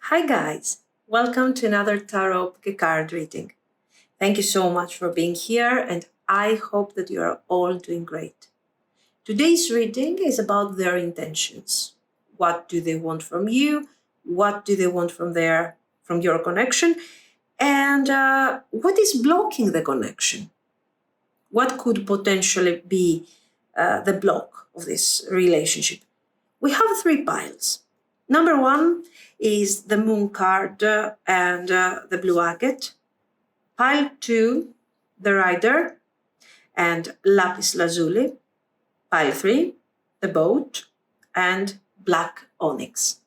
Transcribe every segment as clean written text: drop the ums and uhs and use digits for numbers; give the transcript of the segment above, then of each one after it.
Hi guys, welcome to another tarot card reading. Thank you so much for being here and I hope that you are all doing great. Today's reading is about their intentions. What do they want from you? What do they want from your connection? And what is blocking the connection? What could potentially be the block of this relationship? We have three piles. Number one is the Moon card and the Blue Agate. Pile 2, the Rider and Lapis Lazuli. Pile 3, the Boat and Black Onyx.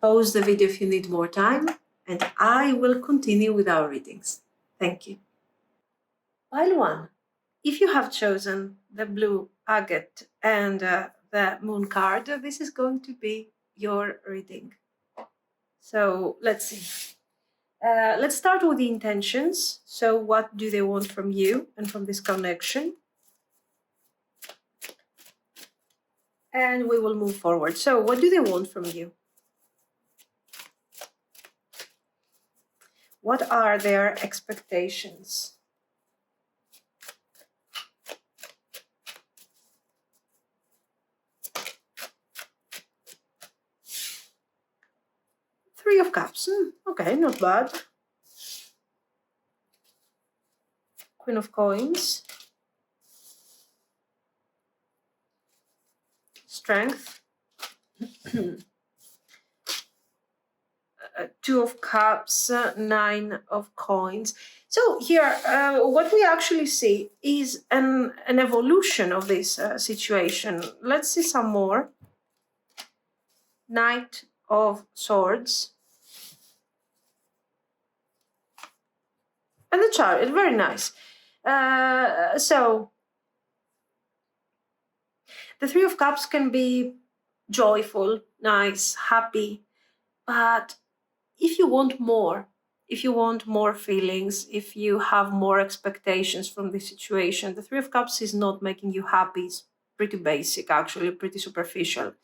Pause the video if you need more time and I will continue with our readings. Thank you. Pile 1. If you have chosen the Blue Agate and the Moon card, this is going to be your reading. So let's see. Let's start with the intentions. So what do they want from you and from this connection? And we will move forward. So what do they want from you? What are their expectations? Three of Cups. Okay, not bad. Queen of Coins. Strength. Two of Cups, Nine of Coins. So here, what we actually see is an evolution of this situation. Let's see some more. Knight of Swords. And the Chariot, very nice. So, the Three of Cups can be joyful, nice, happy, but if you want more feelings, if you have more expectations from the situation, the Three of Cups is not making you happy. It's pretty basic, actually, pretty superficial.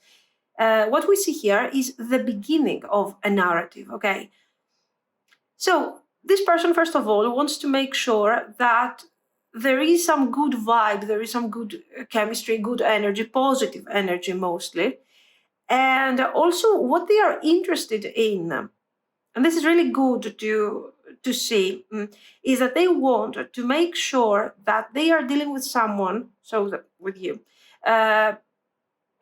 What we see here is the beginning of a narrative, okay? So this person, first of all, wants to make sure that there is some good vibe, there is some good chemistry, good energy, positive energy mostly. And also what they are interested in, and this is really good to see, is that they want to make sure that they are dealing with someone, with you,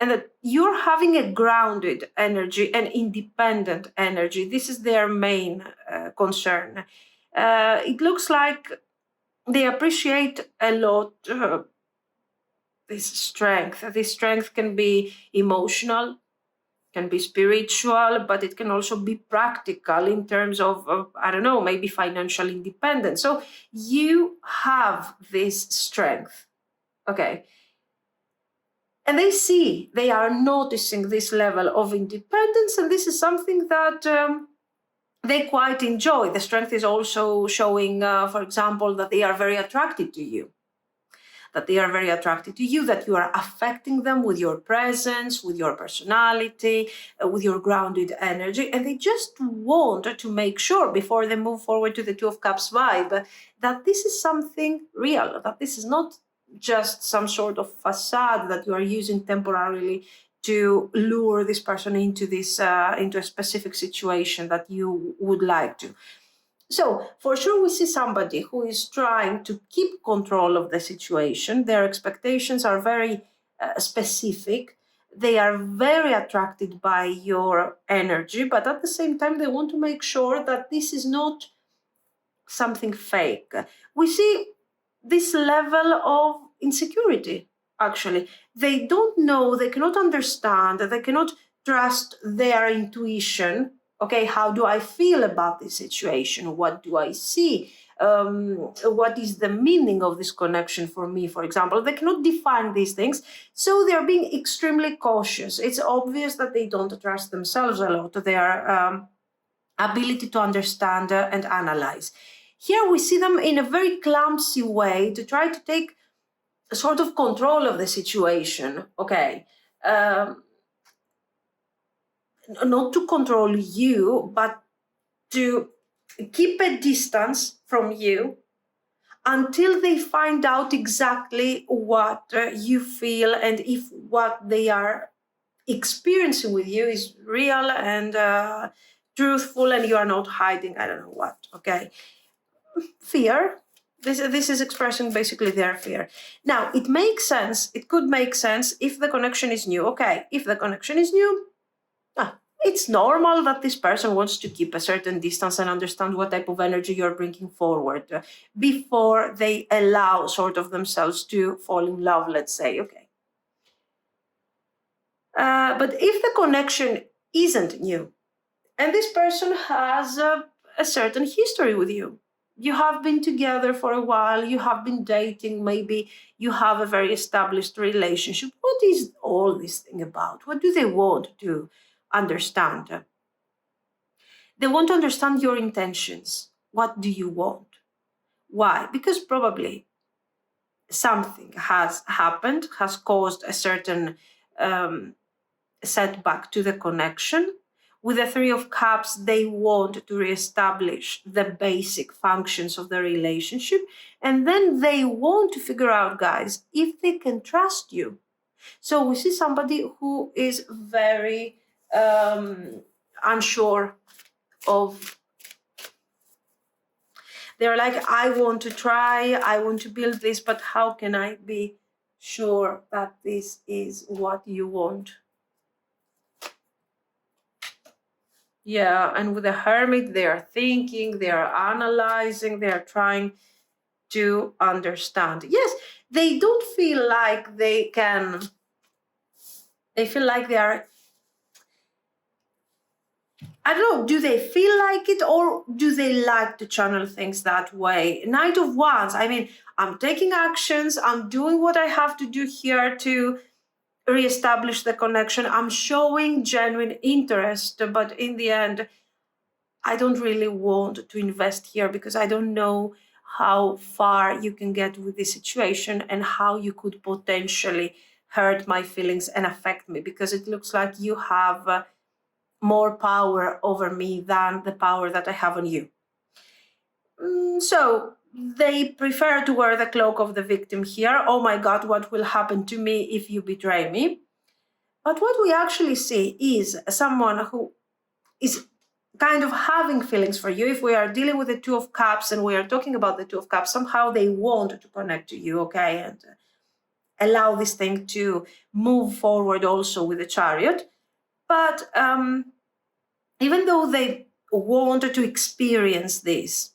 and that you're having a grounded energy, an independent energy. This is their main concern. It looks like they appreciate a lot this strength. This strength can be emotional, can be spiritual, but it can also be practical in terms of I don't know, maybe financial independence. So you have this strength, okay? And they are noticing this level of independence, and this is something that they quite enjoy. The strength is also showing, for example, that they are very attracted to you. That you are affecting them with your presence, with your personality, with your grounded energy. And they just want to make sure, before they move forward to the Two of Cups vibe, that this is something real, that this is not just some sort of facade that you are using temporarily to lure this person into a specific situation that you would like to. So for sure we see somebody who is trying to keep control of the situation. Their expectations are very specific. They are very attracted by your energy, but at the same time they want to make sure that this is not something fake. We see this level of insecurity, actually. They don't know, they cannot understand, they cannot trust their intuition. Okay, how do I feel about this situation? What do I see? What is the meaning of this connection for me, for example? They cannot define these things, so they're being extremely cautious. It's obvious that they don't trust themselves a lot, their ability to understand and analyze. Here we see them in a very clumsy way to try to take a sort of control of the situation, okay? not to control you, but to keep a distance from you until they find out exactly what you feel, and if what they are experiencing with you is real and truthful, and you are not hiding, I don't know what, okay? Fear. This is expressing basically their fear. Now, it makes sense. It could make sense if the connection is new. Okay, if the connection is new, it's normal that this person wants to keep a certain distance and understand what type of energy you're bringing forward before they allow sort of themselves to fall in love, let's say, okay. But if the connection isn't new, and this person has a certain history with you, you have been together for a while, you have been dating, maybe you have a very established relationship, what is all this thing about? What do they want to understand? They want to understand your intentions. What do you want? Why? Because probably something has happened, has caused a certain setback to the connection. With the Three of Cups, they want to reestablish the basic functions of the relationship. And then they want to figure out, guys, if they can trust you. So we see somebody who is very unsure of. They're like, I want to try, I want to build this, but how can I be sure that this is what you want? Yeah, and with the Hermit, they are thinking, they are analyzing, they are trying to understand. Yes, they don't feel like they can, they feel like they are, I don't know, do they feel like it, or do they like to channel things that way? Knight of Wands, I mean, I'm taking actions, I'm doing what I have to do here to reestablish the connection. I'm showing genuine interest, but in the end, I don't really want to invest here because I don't know how far you can get with this situation and how you could potentially hurt my feelings and affect me, because it looks like you have more power over me than the power that I have on you. So they prefer to wear the cloak of the victim here. Oh my God, what will happen to me if you betray me? But what we actually see is someone who is kind of having feelings for you. If we are dealing with the Two of Cups and we are talking about the Two of Cups, somehow they want to connect to you, okay, and allow this thing to move forward also with the Chariot. But even though they wanted to experience this,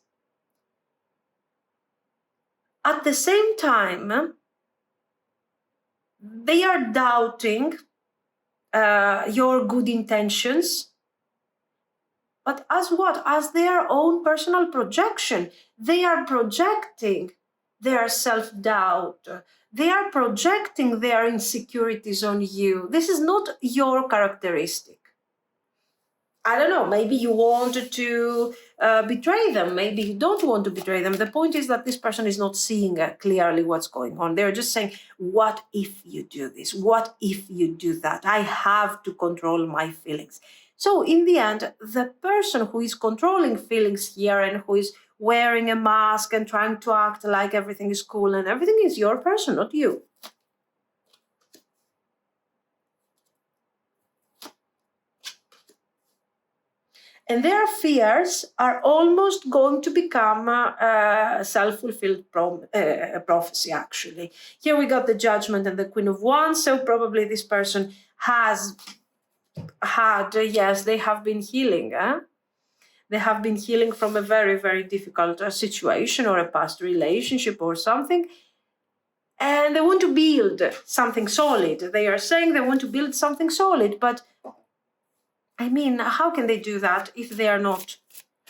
at the same time, they are doubting your good intentions. But as what? As their own personal projection. They are projecting their self-doubt. They are projecting their insecurities on you. This is not your characteristic. I don't know, maybe you want to betray them. Maybe you don't want to betray them. The point is that this person is not seeing clearly what's going on. They're just saying, what if you do this? What if you do that? I have to control my feelings. So in the end, the person who is controlling feelings here and who is wearing a mask and trying to act like everything is cool and everything is your person, not you. And their fears are almost going to become a self-fulfilled prophecy, actually. Here we got the Judgment and the Queen of Wands, so probably this person has had, yes, they have been healing. They have been healing from a very, very difficult situation or a past relationship or something. And they want to build something solid. They are saying they want to build something solid, but I mean, how can they do that if they are not,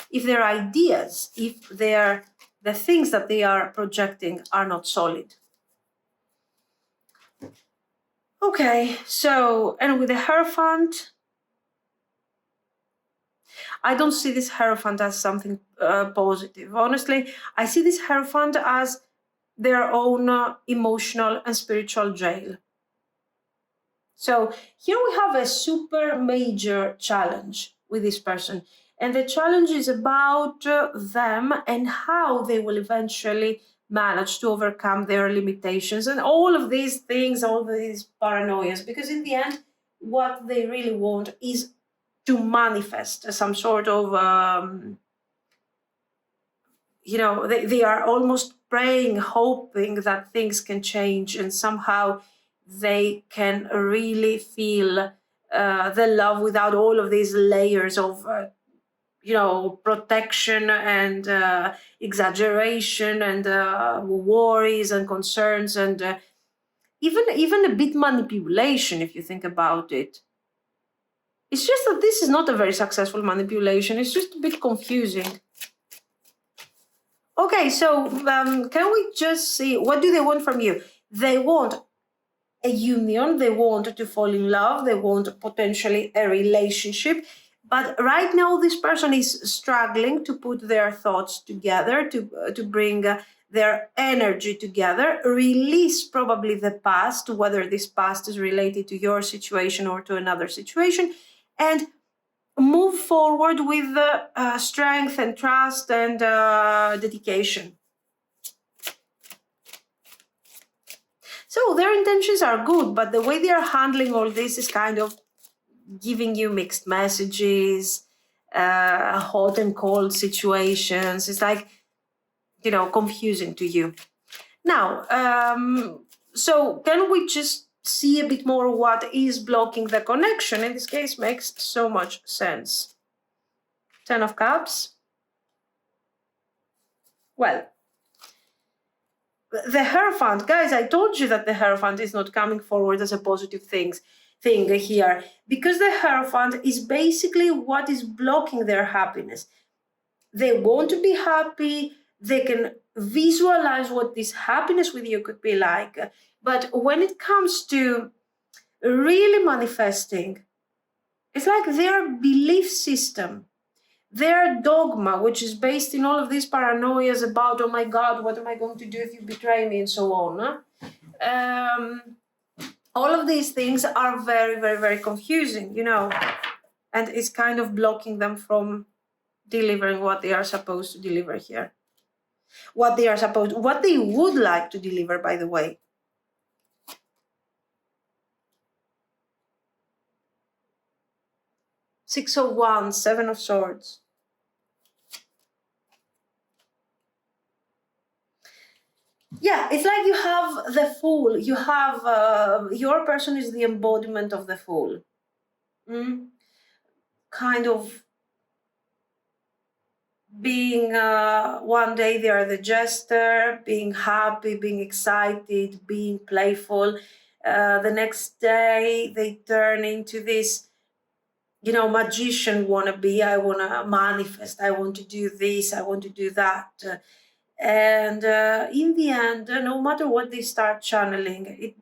if their ideas, if the things that they are projecting are not solid? Okay, so, and with the Hierophant, I don't see this Hierophant as something positive. Honestly, I see this Hierophant as their own emotional and spiritual jail. So here we have a super major challenge with this person. And the challenge is about them and how they will eventually manage to overcome their limitations and all of these things, all of these paranoias. Because in the end, what they really want is to manifest some sort of, they are almost praying, hoping that things can change and somehow they can really feel the love without all of these layers of protection and exaggeration and worries and concerns and even a bit manipulation, if you think about it. It's just that this is not a very successful manipulation. It's just a bit confusing. Okay, so can we just see, what do they want from you? They want a union, they want to fall in love, they want potentially a relationship. But right now, this person is struggling to put their thoughts together, to bring their energy together, release probably the past, whether this past is related to your situation or to another situation, and move forward with strength and trust and dedication. So their intentions are good, but the way they are handling all this is kind of giving you mixed messages, hot and cold situations. It's like, confusing to you. Now, so can we just see a bit more what is blocking the connection? In this case, makes so much sense. 10 of Cups. Well, the Hierophant, guys, I told you that the Hierophant is not coming forward as a positive thing here, because the Hierophant is basically what is blocking their happiness. They want to be happy, they can visualize what this happiness with you could be like, but when it comes to really manifesting, it's like their belief system, their dogma, which is based in all of these paranoias about, oh my God, what am I going to do if you betray me and so on. All of these things are very, very, very confusing, and it's kind of blocking them from delivering what they are supposed to deliver here. What they would like to deliver, by the way. Six of Wands, Seven of Swords. Yeah, it's like you have the Fool. You have, your person is the embodiment of the Fool. Kind of being, one day they are the jester, being happy, being excited, being playful. The next day they turn into this, magician wannabe. I want to manifest, I want to do this, I want to do that. And in the end, no matter what they start channeling,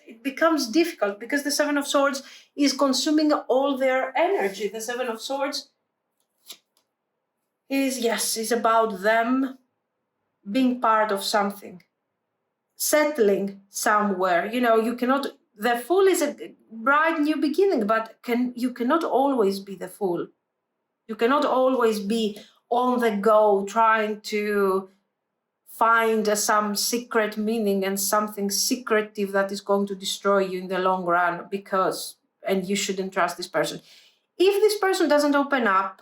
it becomes difficult because the Seven of Swords is consuming all their energy. The Seven of Swords is about them being part of something, settling somewhere. You cannot, the Fool is a bright new beginning, but you cannot always be the Fool. You cannot always be on the go trying to find some secret meaning and something secretive that is going to destroy you in the long run, and you shouldn't trust this person. If this person doesn't open up,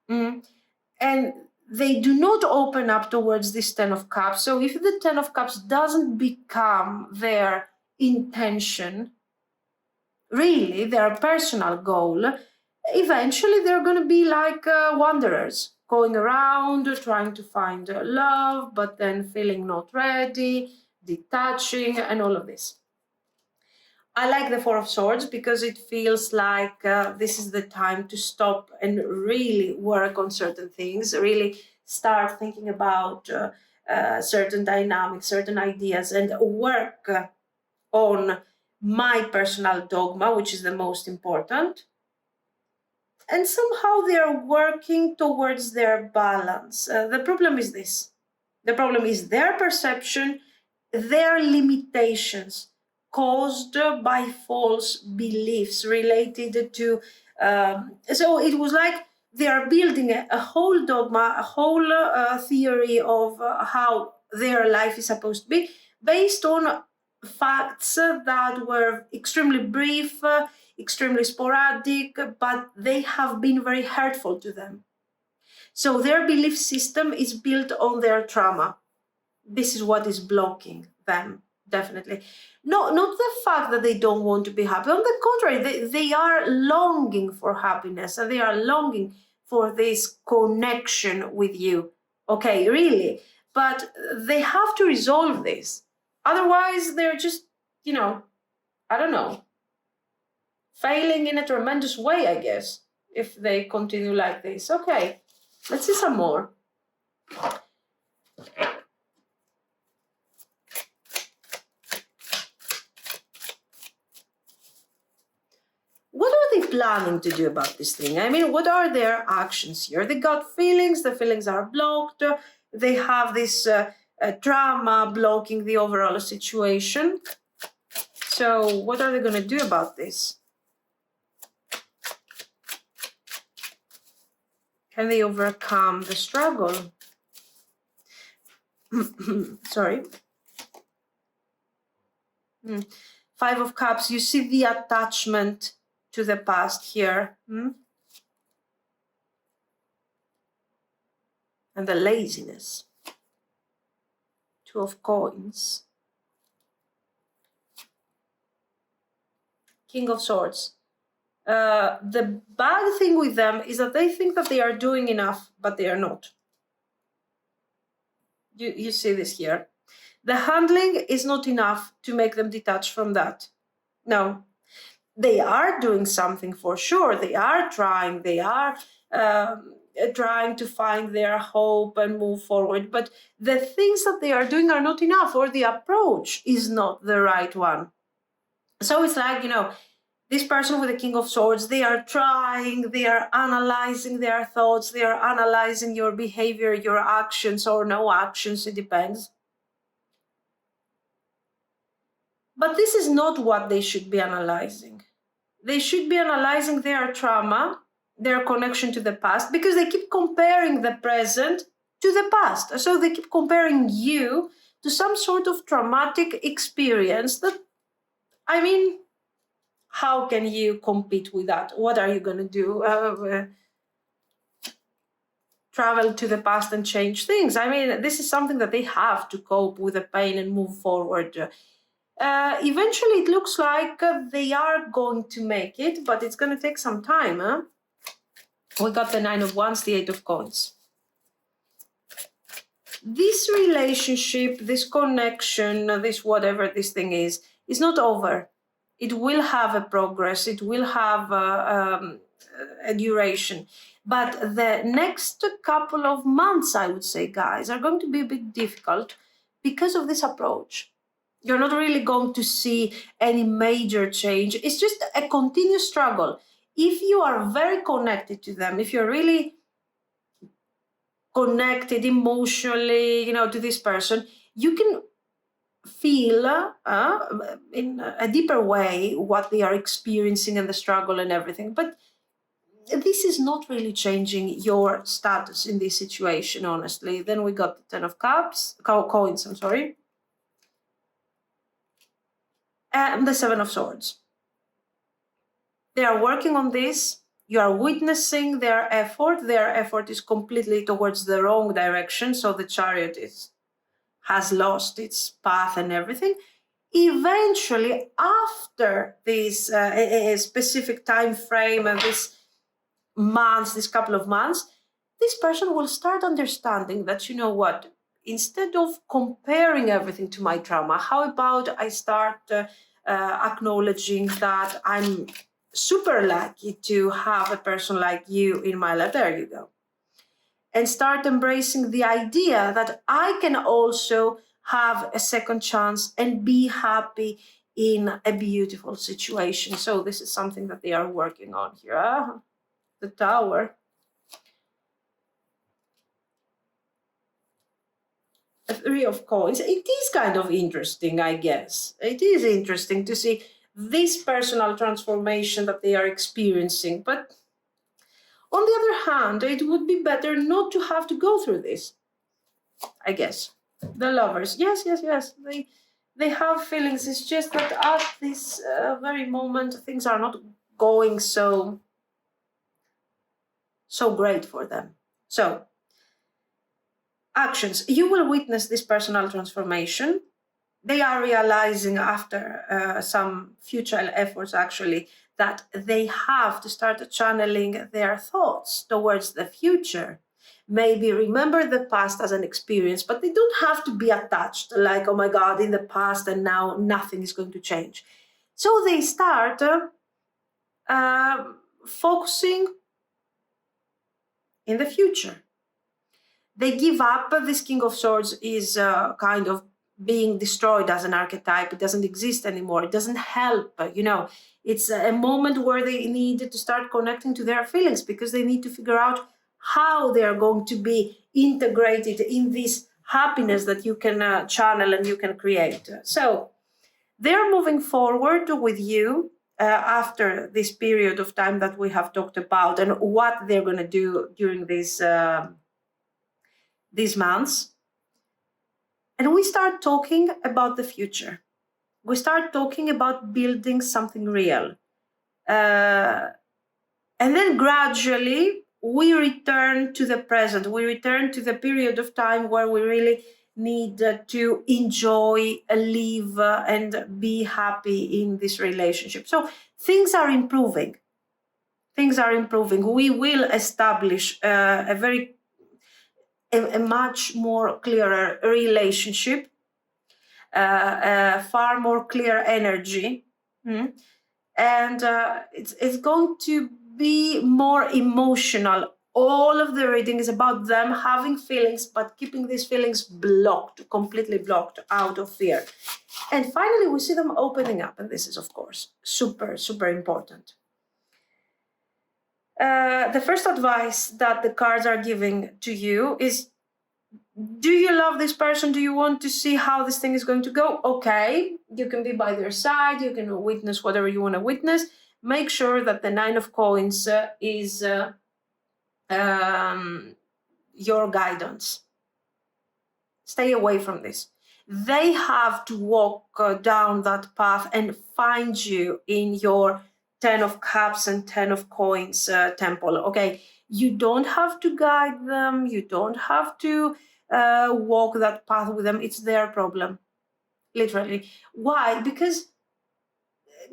and they do not open up towards this Ten of Cups, so if the Ten of Cups doesn't become their intention, really their personal goal, eventually they're going to be like wanderers, going around trying to find love, but then feeling not ready, detaching, and all of this. I like the Four of Swords because it feels like this is the time to stop and really work on certain things, really start thinking about certain dynamics, certain ideas, and work on my personal dogma, which is the most important. And somehow they are working towards their balance. The problem is this. The problem is their perception, their limitations caused by false beliefs related to, so it was like they are building a whole dogma, a whole theory of how their life is supposed to be, based on facts that were extremely brief, extremely sporadic, but they have been very hurtful to them. So their belief system is built on their trauma. This is what is blocking them, definitely. No, not the fact that they don't want to be happy. On the contrary, they are longing for happiness, and they are longing for this connection with you. Okay, really. But they have to resolve this. Otherwise, they're just, I don't know, failing in a tremendous way, I guess, if they continue like this. Okay, let's see some more. What are they planning to do about this thing? I mean, what are their actions here? They got feelings, the feelings are blocked, they have this drama blocking the overall situation. So what are they going to do about this? Can they overcome the struggle? Sorry. Five of Cups, you see the attachment to the past here. And the laziness. Two of Coins. King of Swords. The bad thing with them is that they think that they are doing enough, but they are not. You see this here. The handling is not enough to make them detach from that. No. They are doing something for sure. They are trying. They are trying to find their hope and move forward. But the things that they are doing are not enough, or the approach is not the right one. So it's like, this person with the King of Swords, they are trying, they are analyzing their thoughts, they are analyzing your behavior, your actions or no actions, it depends. But this is not what they should be analyzing. They should be analyzing their trauma, their connection to the past, because they keep comparing the present to the past. So they keep comparing you to some sort of traumatic experience that, I mean, how can you compete with that? What are you going to do? Travel to the past and change things? I mean, this is something that they have to cope with the pain and move forward. Eventually, it looks like they are going to make it, but it's going to take some time. We got the Nine of Wands, the Eight of Coins. This relationship, this connection, this whatever this thing is not over. It will have a progress. It will have a duration. But the next couple of months, I would say, guys, are going to be a bit difficult because of this approach. You're not really going to see any major change. It's just a continuous struggle. If you are very connected to them, if you're really connected emotionally, to this person, you can feel in a deeper way what they are experiencing and the struggle and everything. But this is not really changing your status in this situation, honestly. Then we got the Ten of Coins, I'm sorry. And the Seven of Swords. They are working on this. You are witnessing their effort. Their effort is completely towards the wrong direction. So the Chariot has lost its path and everything. Eventually, after this a specific time frame and this couple of months, this person will start understanding that, instead of comparing everything to my trauma, how about I start acknowledging that I'm super lucky to have a person like you in my life. There you go. And start embracing the idea that I can also have a second chance and be happy in a beautiful situation. So this is something that they are working on here. The Tower. A Three of Coins. It is kind of interesting, I guess. It is interesting to see this personal transformation that they are experiencing. But on the other hand, it would be better not to have to go through this, I guess. The Lovers. Yes, yes, yes. They have feelings. It's just that at this very moment, things are not going so great for them. So, actions. You will witness this personal transformation. They are realizing after some futile efforts, actually, that they have to start channeling their thoughts towards the future. Maybe remember the past as an experience, but they don't have to be attached like, oh my God, in the past and now nothing is going to change. So they start focusing in the future. They give up. This King of Swords is kind of being destroyed as an archetype. It doesn't exist anymore. It doesn't help. It's a moment where they need to start connecting to their feelings, because they need to figure out how they are going to be integrated in this happiness that you can channel and you can create. So they're moving forward with you after this period of time that we have talked about, and what they're going to do during these months. And we start talking about the future. We start talking about building something real. And then gradually we return to the present. We return to the period of time where we really need to enjoy, live, and be happy in this relationship. So things are improving. Things are improving. We will establish a much more clearer relationship, far more clear energy, and it's going to be more emotional. All of the reading is about them having feelings, but keeping these feelings blocked, completely blocked out of fear. And finally, we see them opening up, and this is, of course, super, super important. The first advice that the cards are giving to you is, do you love this person? Do you want to see how this thing is going to go? Okay, you can be by their side. You can witness whatever you want to witness. Make sure that the Nine of Coins is your guidance. Stay away from this. They have to walk down that path and find you in your Ten of Cups and Ten of Coins temple. Okay, you don't have to guide them. You don't have to walk that path with them. It's their problem, literally. Why? Because,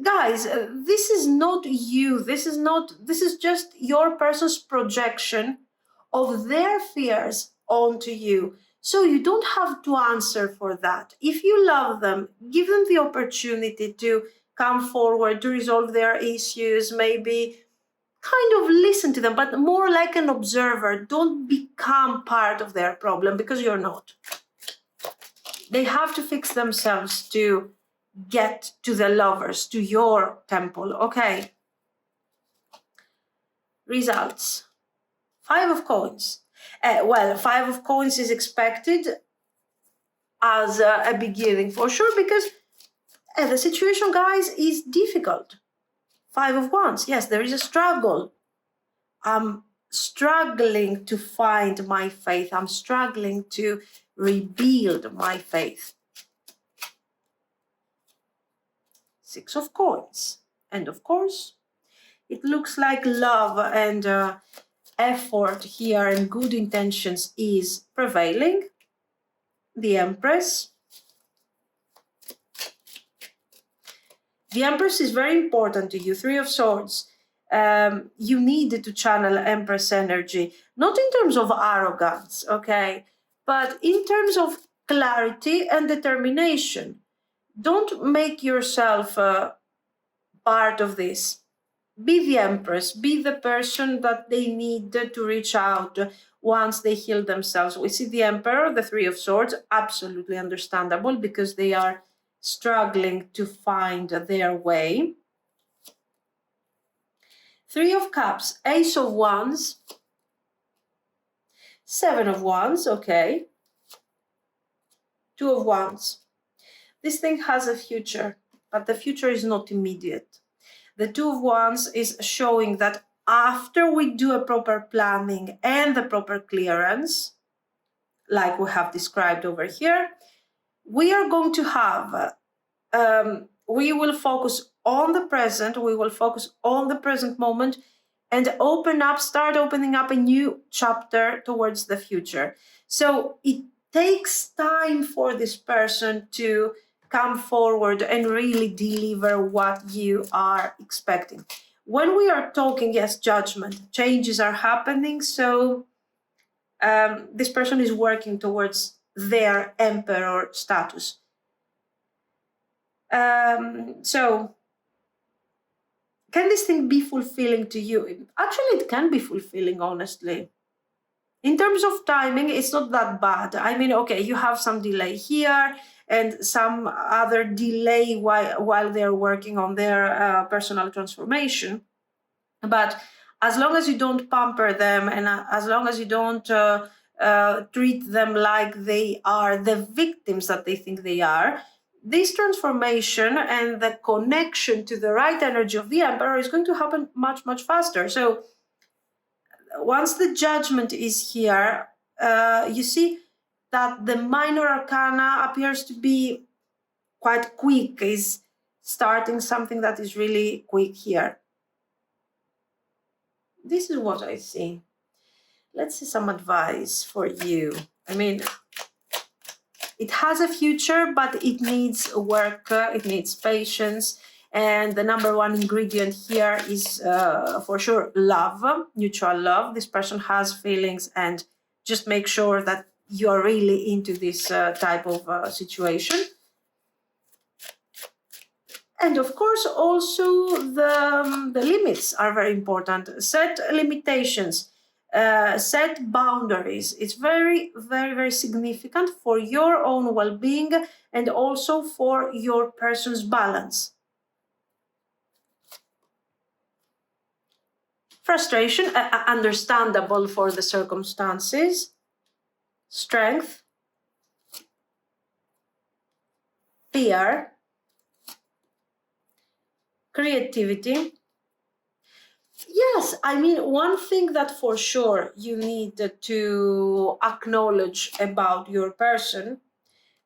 guys, this is not you. This is just your person's projection of their fears onto you. So you don't have to answer for that. If you love them, give them the opportunity to come forward, to resolve their issues, maybe kind of listen to them, but more like an observer. Don't become part of their problem, because you're not. They have to fix themselves to get to the Lovers, to your temple. Okay. Results. Five of Coins. Five of Coins is expected as a beginning for sure, because the situation, guys, is difficult. Five of Wands. Yes, there is a struggle. I'm struggling to find my faith. I'm struggling to rebuild my faith. Six of Coins. And of course, it looks like love and effort here and good intentions is prevailing. The Empress. The Empress is very important to you. Three of Swords. You need to channel Empress energy, not in terms of arrogance, okay, but in terms of clarity and determination. Don't make yourself part of this. Be the Empress. Be the person that they need to reach out once they heal themselves. We see the Emperor, the Three of Swords, absolutely understandable, because they are struggling to find their way. Three of Cups, Ace of Wands, Seven of Wands, okay. Two of Wands. This thing has a future, but the future is not immediate. The Two of Wands is showing that after we do a proper planning and the proper clearance, like we have described over here, we are going to have, we will focus on the present, we will focus on the present moment and start opening up a new chapter towards the future. So it takes time for this person to come forward and really deliver what you are expecting. When we are talking, yes, judgment, changes are happening. So this person is working towards their emperor status. So can this thing be fulfilling to you? Actually, it can be fulfilling, honestly. In terms of timing, it's not that bad. I mean, okay, you have some delay here and some other delay while they're working on their personal transformation. But as long as you don't pamper them and as long as you don't treat them like they are the victims that they think they are, this transformation and the connection to the right energy of the Emperor is going to happen much, much faster. So once the Judgment is here, you see that the minor arcana appears to be quite quick, is starting something that is really quick here. This is what I see. Let's see some advice for you. I mean, it has a future, but it needs work, it needs patience. And the number one ingredient here is for sure love, mutual love. This person has feelings, and just make sure that you are really into this type of situation. And of course, also the limits are very important. Set limitations, set boundaries. It's very, very, very significant for your own well-being and also for your person's balance. Frustration, understandable for the circumstances. Strength, fear, creativity. Yes, I mean, one thing that for sure you need to acknowledge about your person,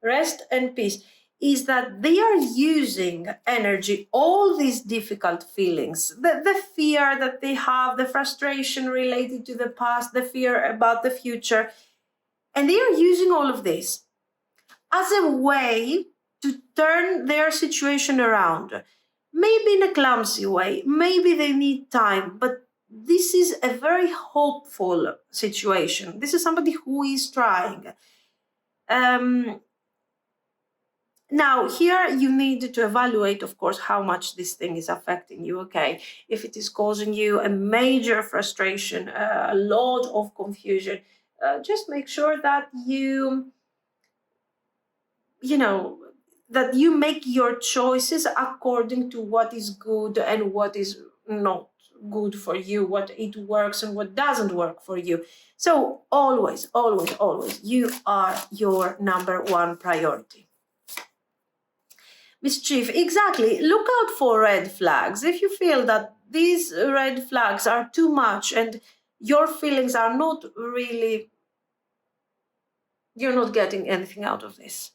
rest and peace, is that they are using energy, all these difficult feelings, the fear that they have, the frustration related to the past, the fear about the future, and they are using all of this as a way to turn their situation around. Maybe in a clumsy way, maybe they need time, but this is a very hopeful situation. This is somebody who is trying. Now, here you need to evaluate, of course, how much this thing is affecting you, okay? If it is causing you a major frustration, a lot of confusion, just make sure that you that you make your choices according to what is good and what is not good for you, what it works and what doesn't work for you. So always, always, always, you are your number one priority. Mischief, exactly. Look out for red flags. If you feel that these red flags are too much and your feelings are not really, you're not getting anything out of this,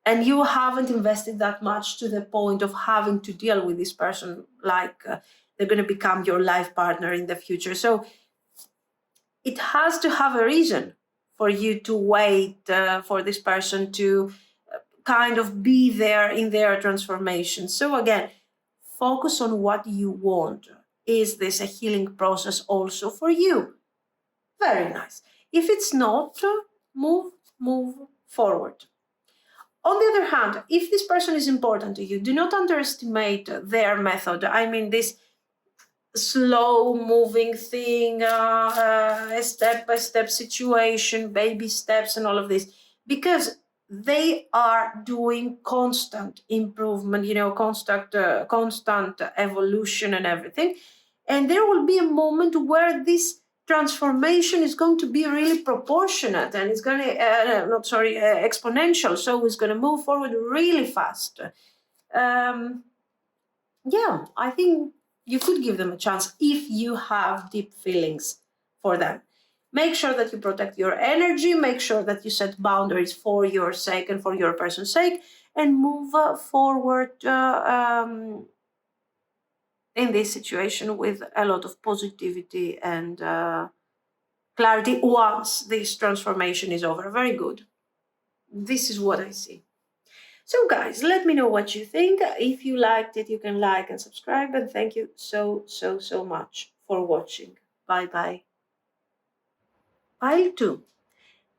and you haven't invested that much to the point of having to deal with this person like they're going to become your life partner in the future. So it has to have a reason for you to wait for this person to kind of be there in their transformation. So again, focus on what you want. Is this a healing process also for you? Very nice. If it's not, move forward. On the other hand, if this person is important to you, do not underestimate their method. I mean, this slow moving thing, a step-by-step situation, baby steps and all of this, because they are doing constant improvement, constant evolution and everything. And there will be a moment where this transformation is going to be really proportionate, and it's going to, exponential. So it's going to move forward really fast. Yeah, I think you could give them a chance if you have deep feelings for them. Make sure that you protect your energy, make sure that you set boundaries for your sake and for your person's sake, and move forward in this situation with a lot of positivity and clarity once this transformation is over. Very good. This is what I see. So guys, let me know what you think. If you liked it, you can like and subscribe, and thank you so much for watching. Bye bye. Pile 2.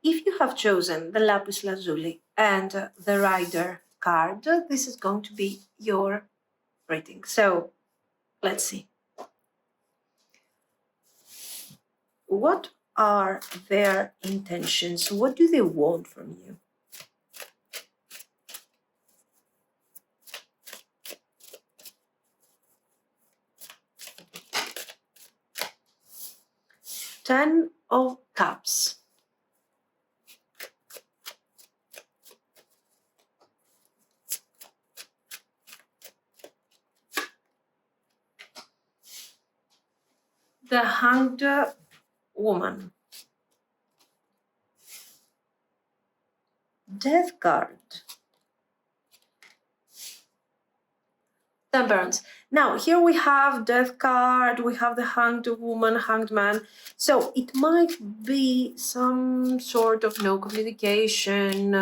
If you have chosen the Lapis Lazuli and the Rider card, this is going to be your reading. So let's see. What are their intentions? What do they want from you? Ten of Cups. The Hanged Woman. Death card. Temperance. Now here we have Death card, we have the Hanged Woman, Hanged Man. So it might be some sort of no communication,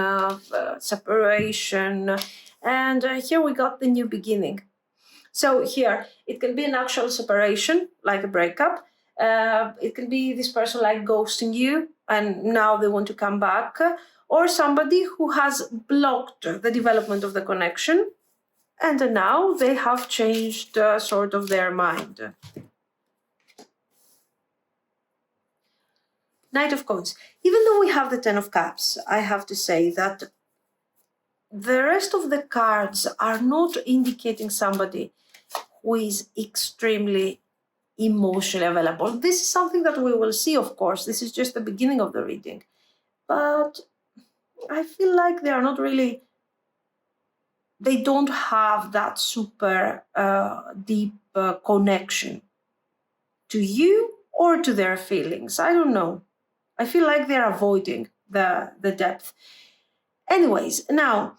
separation. And here we got the new beginning. So here it can be an actual separation, like a breakup. It can be this person like ghosting you and now they want to come back, or somebody who has blocked the development of the connection and now they have changed sort of their mind. Knight of Coins. Even though we have the Ten of Cups, I have to say that the rest of the cards are not indicating somebody who is extremely emotionally available. This is something that we will see, of course. This is just the beginning of the reading. But I feel like they are not really, they don't have that super deep connection to you or to their feelings. I don't know. I feel like they're avoiding the depth. Anyways, now,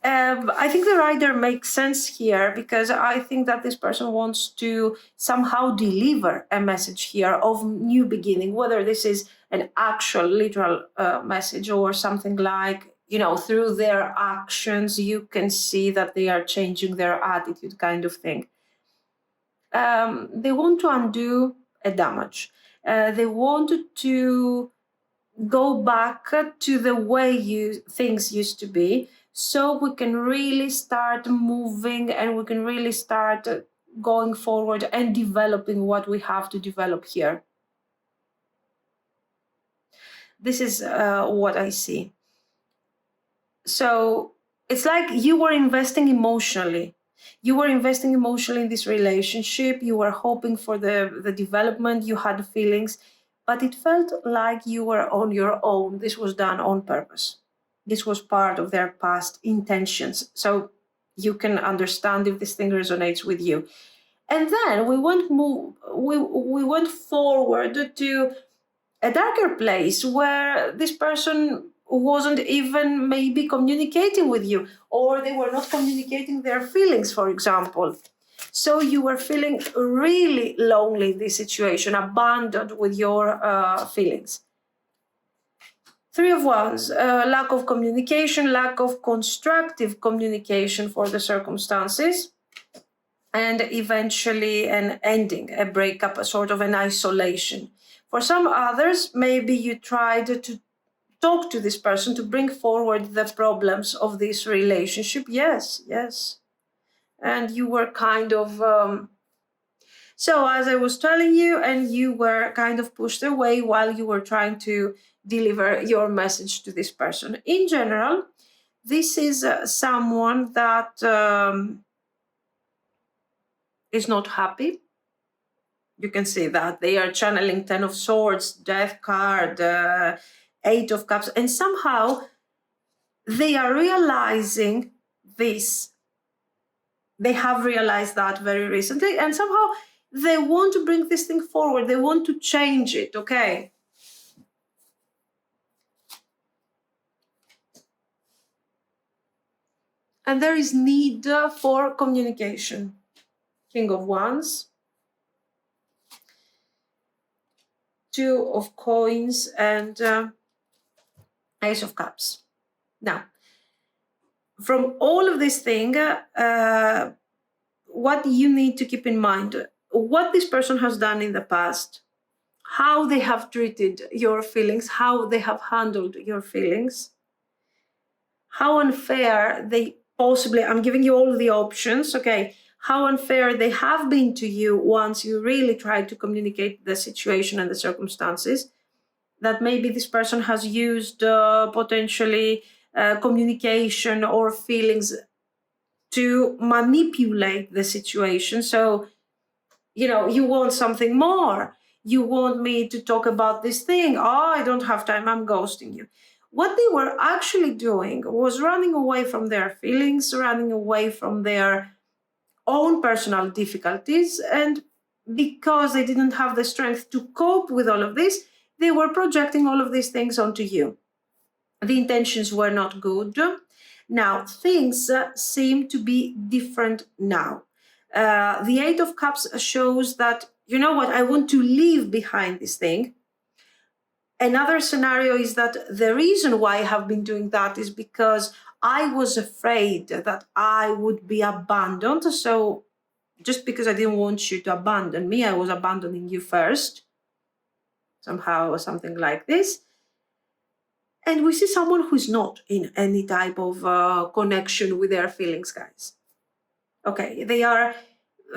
I think the Rider makes sense here because I think that this person wants to somehow deliver a message here of new beginning, whether this is an actual literal message or something like, you know, through their actions, you can see that they are changing their attitude kind of thing. They want to undo a damage. They wanted to go back to the way things used to be, so we can really start moving and we can really start going forward and developing what we have to develop here. This is what I see. So it's like you were investing emotionally. You were investing emotionally in this relationship. You were hoping for the development. You had feelings, but it felt like you were on your own. This was done on purpose. This was part of their past intentions. So you can understand if this thing resonates with you. And then we went forward to a darker place where this person wasn't even maybe communicating with you, or they were not communicating their feelings, for example. So you were feeling really lonely in this situation, abandoned with your feelings. Three of Wands, lack of communication, lack of constructive communication for the circumstances, and eventually an ending, a breakup, a sort of an isolation. For some others, maybe you tried to talk to this person to bring forward the problems of this relationship. Yes. And you were kind of, so as I was telling you, and you were kind of pushed away while you were trying to deliver your message to this person. In general, this is someone that is not happy. You can see that they are channeling 10 of Swords, Death card, 8 of Cups, and somehow they are realizing this. They have realized that very recently, and somehow they want to bring this thing forward. They want to change it, okay? And there is need for communication. King of Wands, 2 of Coins, and Ace of Cups. Now, from all of this thing, what you need to keep in mind, what this person has done in the past, how they have treated your feelings, how they have handled your feelings, how unfair they possibly, I'm giving you all the options, okay, how unfair they have been to you once you really tried to communicate the situation and the circumstances, that maybe this person has used potentially communication or feelings to manipulate the situation. So, you know, you want something more. You want me to talk about this thing. Oh, I don't have time. I'm ghosting you. What they were actually doing was running away from their feelings, running away from their own personal difficulties. And because they didn't have the strength to cope with all of this, they were projecting all of these things onto you. The intentions were not good. Now, things seem to be different now. The Eight of Cups shows that, you know what, I want to leave behind this thing. Another scenario is that the reason why I have been doing that is because I was afraid that I would be abandoned. So just because I didn't want you to abandon me, I was abandoning you first. Somehow, or something like this. And we see someone who's not in any type of connection with their feelings, guys. Okay,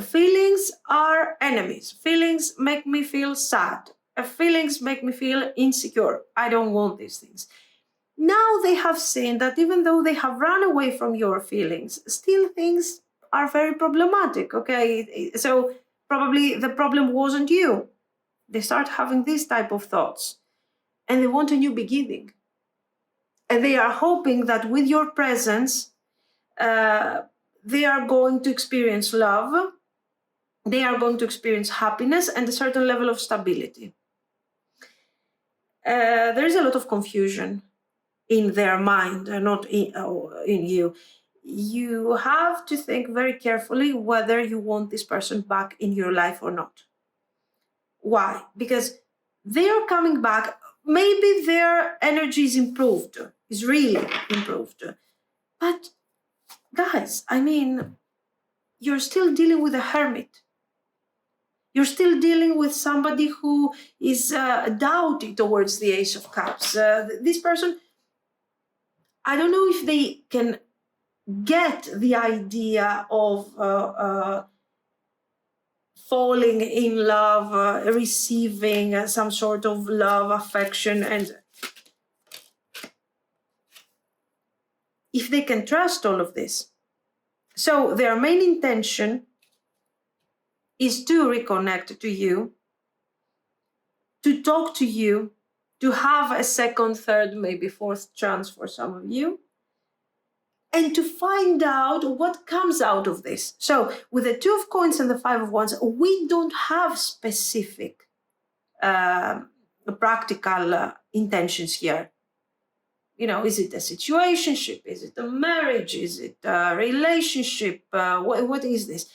feelings are enemies. Feelings make me feel sad. Feelings make me feel insecure. I don't want these things. Now they have seen that even though they have run away from your feelings, still things are very problematic, okay? So probably the problem wasn't you. They start having these type of thoughts and they want a new beginning. And they are hoping that with your presence, they are going to experience love, they are going to experience happiness and a certain level of stability. There is a lot of confusion in their mind, not in you. You have to think very carefully whether you want this person back in your life or not. Why? Because they are coming back. Maybe their energy is improved, is really improved. But guys, I mean, you're still dealing with a hermit. You're still dealing with somebody who is doubting towards the Ace of Cups. This person, I don't know if they can get the idea of falling in love, receiving some sort of love, affection, and if they can trust all of this. So their main intention is to reconnect to you, to talk to you, to have a second, third, maybe fourth chance for some of you, and to find out what comes out of this. So with the Two of Coins and the Five of Wands, we don't have specific practical intentions here. You know, is it a situationship? Is it a marriage? Is it a relationship? What is this?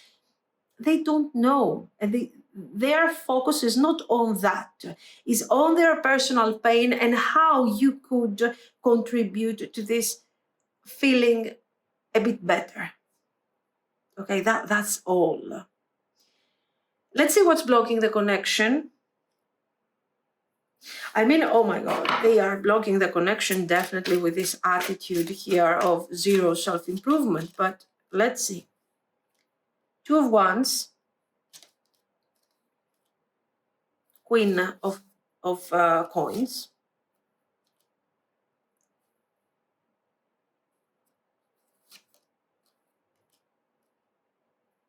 They don't know. And their focus is not on that. It's on their personal pain and how you could contribute to this feeling a bit better. Okay, that's all. Let's see what's blocking the connection. I mean, oh my God, they are blocking the connection definitely with this attitude here of zero self-improvement. But let's see. Two of Wands, Queen of Coins.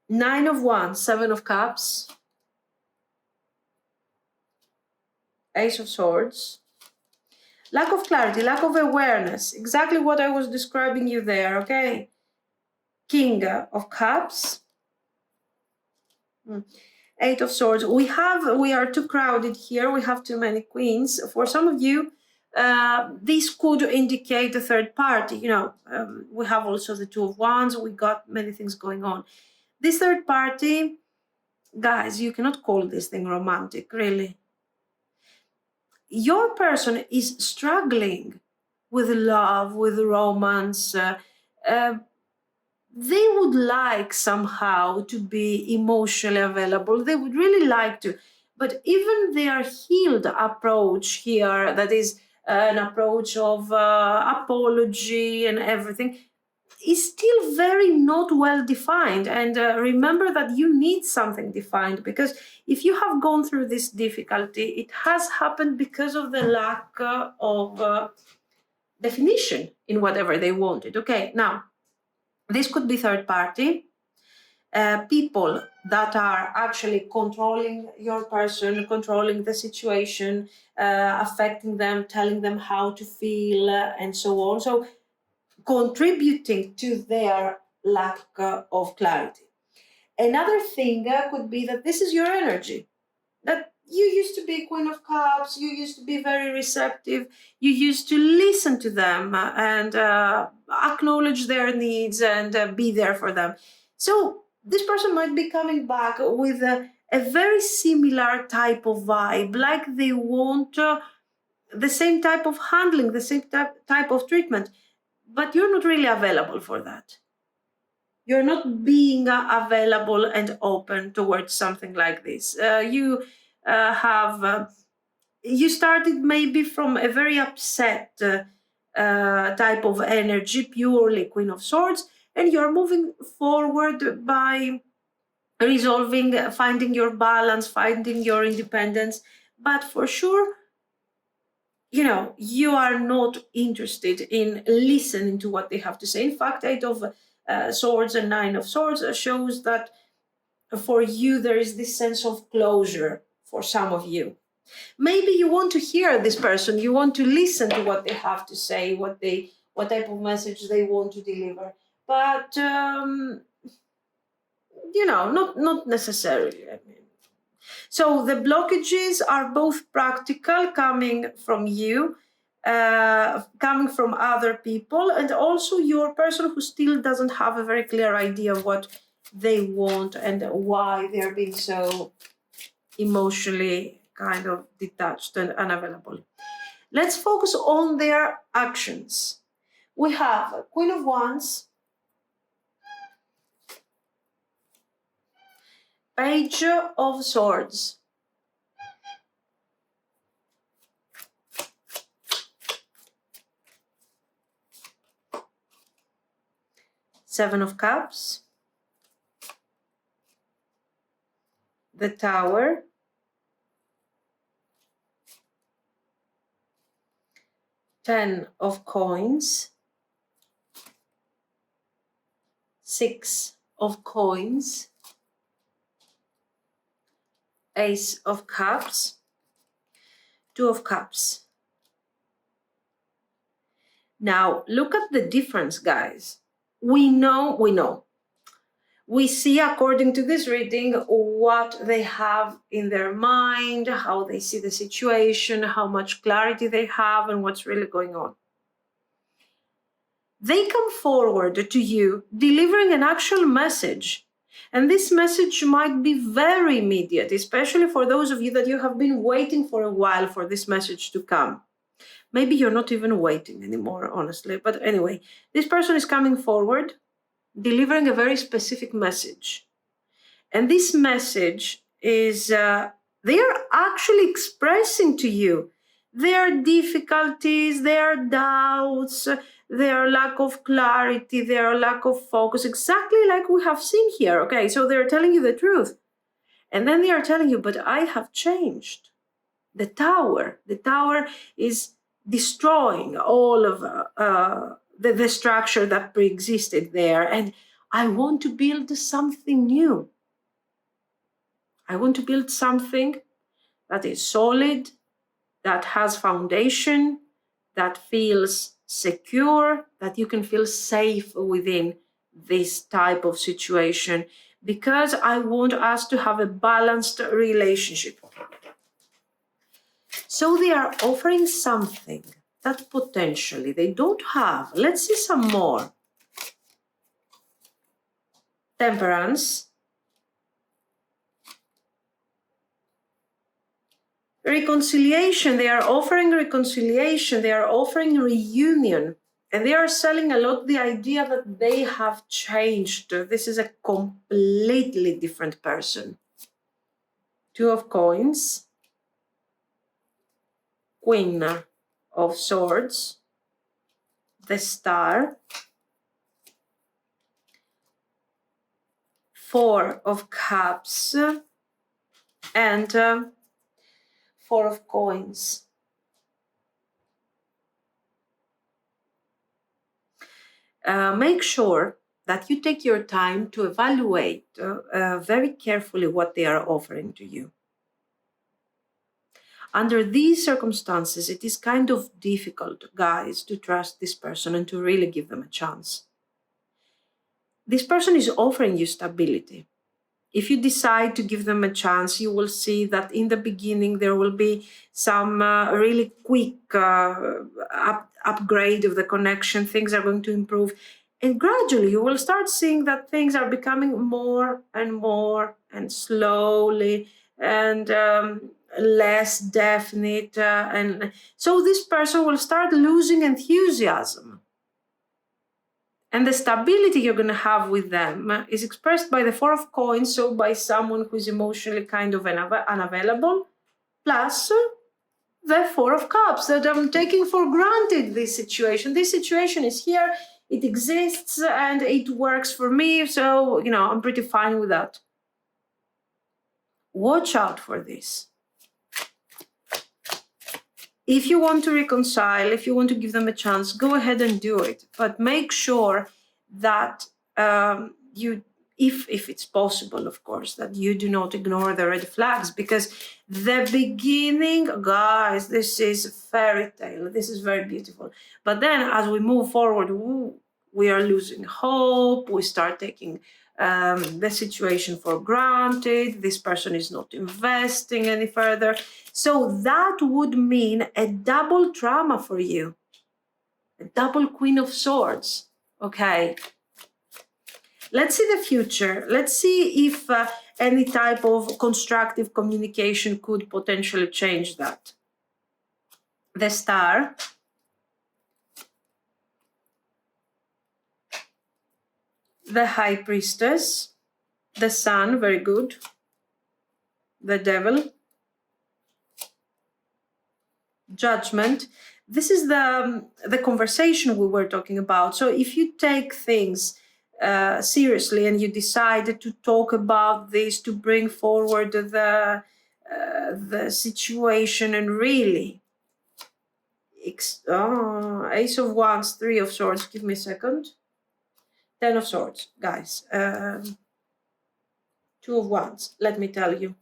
Nine of Wands, Seven of Cups. Ace of Swords. Lack of clarity, lack of awareness. Exactly what I was describing you there, okay? King of Cups. Eight of Swords. We are too crowded here. We have too many queens. For some of you, this could indicate a third party. You know, we have also the Two of Wands. We got many things going on. This third party, guys, you cannot call this thing romantic, really. Your person is struggling with love, with romance. They would like somehow to be emotionally available. They would really like to. But even their healed approach here, that is an approach of apology and everything, is still very not well defined. And remember that you need something defined, because if you have gone through this difficulty, it has happened because of the lack of definition in whatever they wanted. Okay, now, this could be third party, people that are actually controlling your person, controlling the situation, affecting them, telling them how to feel, and so on. So contributing to their lack of clarity. Another thing could be that this is your energy, that you used to be Queen of Cups, you used to be very receptive, you used to listen to them and acknowledge their needs and be there for them. So this person might be coming back with a very similar type of vibe, like they want the same type of handling, the same type of treatment, but you're not really available for that. You're not being available and open towards something like this. You started maybe from a very upset type of energy, purely Queen of Swords, and you're moving forward by resolving, finding your balance, finding your independence. But for sure, you know, you are not interested in listening to what they have to say. In fact, Eight of Swords and Nine of Swords shows that for you there is this sense of closure for some of you. Maybe you want to hear this person, you want to listen to what they have to say, what type of message they want to deliver, but you know, not necessarily. I mean, so the blockages are both practical, coming from you, coming from other people, and also your person who still doesn't have a very clear idea of what they want and why they're being so emotionally kind of detached and unavailable. Let's focus on their actions. We have Queen of Wands, Page of Swords, Seven of Cups, the Tower, Ten of Coins, Six of Coins, Ace of Cups, Two of Cups. Now, look at the difference, guys. We know. We see, according to this reading, what they have in their mind, how they see the situation, how much clarity they have, and what's really going on. They come forward to you delivering an actual message. And this message might be very immediate, especially for those of you that you have been waiting for a while for this message to come. Maybe you're not even waiting anymore, honestly. But anyway, this person is coming forward, delivering a very specific message. And this message is, they are actually expressing to you their difficulties, their doubts, their lack of clarity, their lack of focus, exactly like we have seen here. Okay, so they're telling you the truth. And then they are telling you, but I have changed. The tower is destroying all of the structure that pre-existed there. And I want to build something new. I want to build something that is solid, that has foundation, that feels secure, that you can feel safe within this type of situation, because I want us to have a balanced relationship. So they are offering something that potentially they don't have. Let's see some more. Temperance. Reconciliation. They are offering reconciliation. They are offering reunion. And they are selling a lot the idea that they have changed. This is a completely different person. Two of Coins. Queen of Swords. The Star. Four of Cups. And Four of Coins. Make sure that you take your time to evaluate very carefully what they are offering to you. Under these circumstances, it is kind of difficult, guys, to trust this person and to really give them a chance. This person is offering you stability. If you decide to give them a chance, you will see that in the beginning there will be some really quick upgrade of the connection. Things are going to improve. And gradually you will start seeing that things are becoming more and slowly and less definite. And so this person will start losing enthusiasm. And the stability you're going to have with them is expressed by the Four of Coins, so by someone who is emotionally kind of unavailable, plus the Four of Cups, that I'm taking for granted this situation. This situation is here, it exists, and it works for me, so, I'm pretty fine with that. Watch out for this. If you want to reconcile, if you want to give them a chance, go ahead and do it. But make sure that if it's possible, of course, that you do not ignore the red flags, because the beginning, guys, this is a fairy tale. This is very beautiful. But then as we move forward, we are losing hope. We start taking the situation for granted. This person is not investing any further. So that would mean a double drama for you, a double Queen of Swords. Okay. Let's see the future. Let's see if any type of constructive communication could potentially change that. The Star. The High Priestess. The Sun, very good. The Devil. Judgment. This is the conversation we were talking about. So if you take things seriously and you decide to talk about this, to bring forward the situation and really Ace of Wands, Three of Swords, give me a second. 10 of Swords, guys. Two of Wands, let me tell you.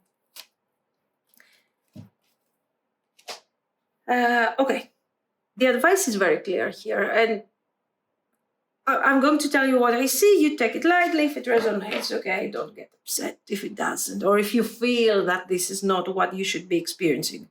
Okay, the advice is very clear here, and I'm going to tell you what I see. You take it lightly. If it resonates, okay, don't get upset if it doesn't, or if you feel that this is not what you should be experiencing.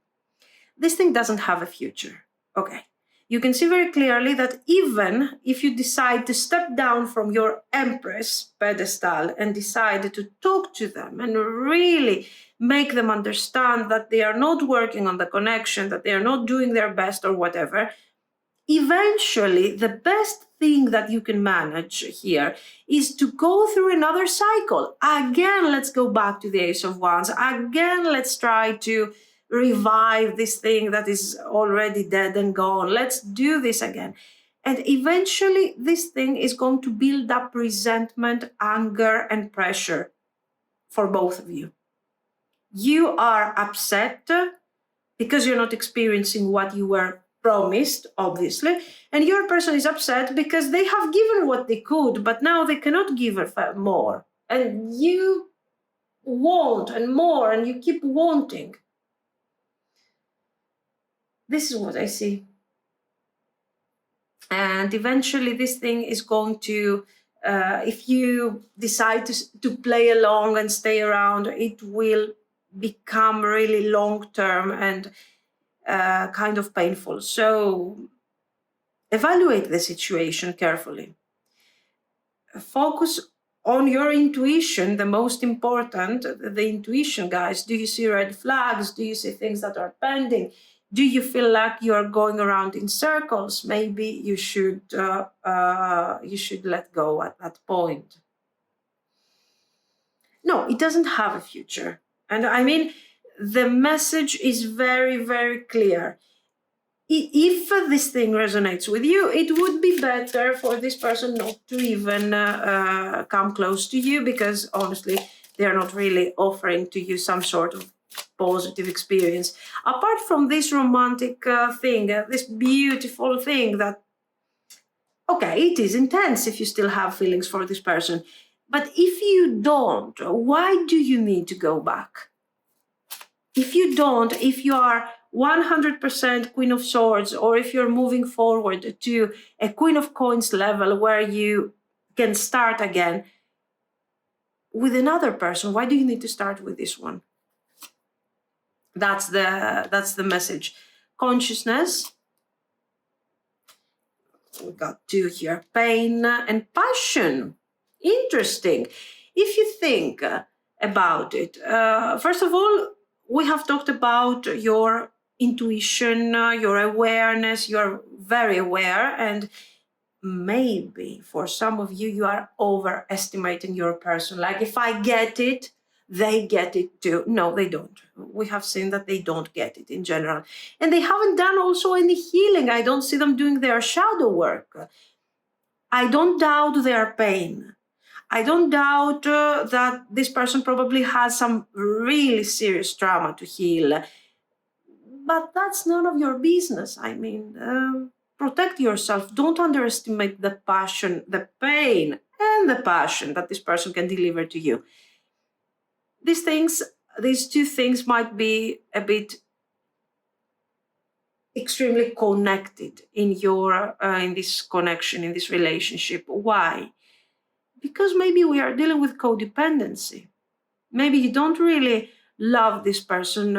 This thing doesn't have a future, okay? You can see very clearly that even if you decide to step down from your Empress pedestal and decide to talk to them and really make them understand that they are not working on the connection, that they are not doing their best or whatever, eventually the best thing that you can manage here is to go through another cycle. Again, let's go back to the Ace of Wands. Again, let's try to revive this thing that is already dead and gone. Let's do this again. And eventually this thing is going to build up resentment, anger, and pressure for both of you. You are upset because you're not experiencing what you were promised, obviously, and your person is upset because they have given what they could, but now they cannot give more. And you want and more, and you keep wanting. This is what I see. And eventually this thing is going to, if you decide to play along and stay around, it will become really long-term and kind of painful. So evaluate the situation carefully. Focus on your intuition, the most important, the intuition, guys. Do you see red flags? Do you see things that are pending? Do you feel like you're going around in circles? Maybe you should let go at that point. No, it doesn't have a future. And I mean, the message is very, very clear. If this thing resonates with you, it would be better for this person not to even come close to you, because honestly, they're not really offering to you some sort of positive experience. Apart from this romantic thing, this beautiful thing that, okay, it is intense if you still have feelings for this person. But if you don't, why do you need to go back? If you don't, if you are 100% Queen of Swords, or if you're moving forward to a Queen of Coins level where you can start again with another person, why do you need to start with this one? That's the message. Consciousness. We got 2 here. Pain and passion. Interesting. If you think about it, first of all, we have talked about your intuition, your awareness. You're very aware, and maybe for some of you, you are overestimating your person. Like, if I get it, they get it too. No, they don't. We have seen that they don't get it in general. And they haven't done also any healing. I don't see them doing their shadow work. I don't doubt their pain. I don't doubt that this person probably has some really serious trauma to heal. But that's none of your business. I mean, protect yourself. Don't underestimate the passion, the pain, and the passion that this person can deliver to you. These 2 things might be a bit extremely connected in your in this connection, in this relationship. Why? Because maybe we are dealing with codependency. Maybe you don't really love this person.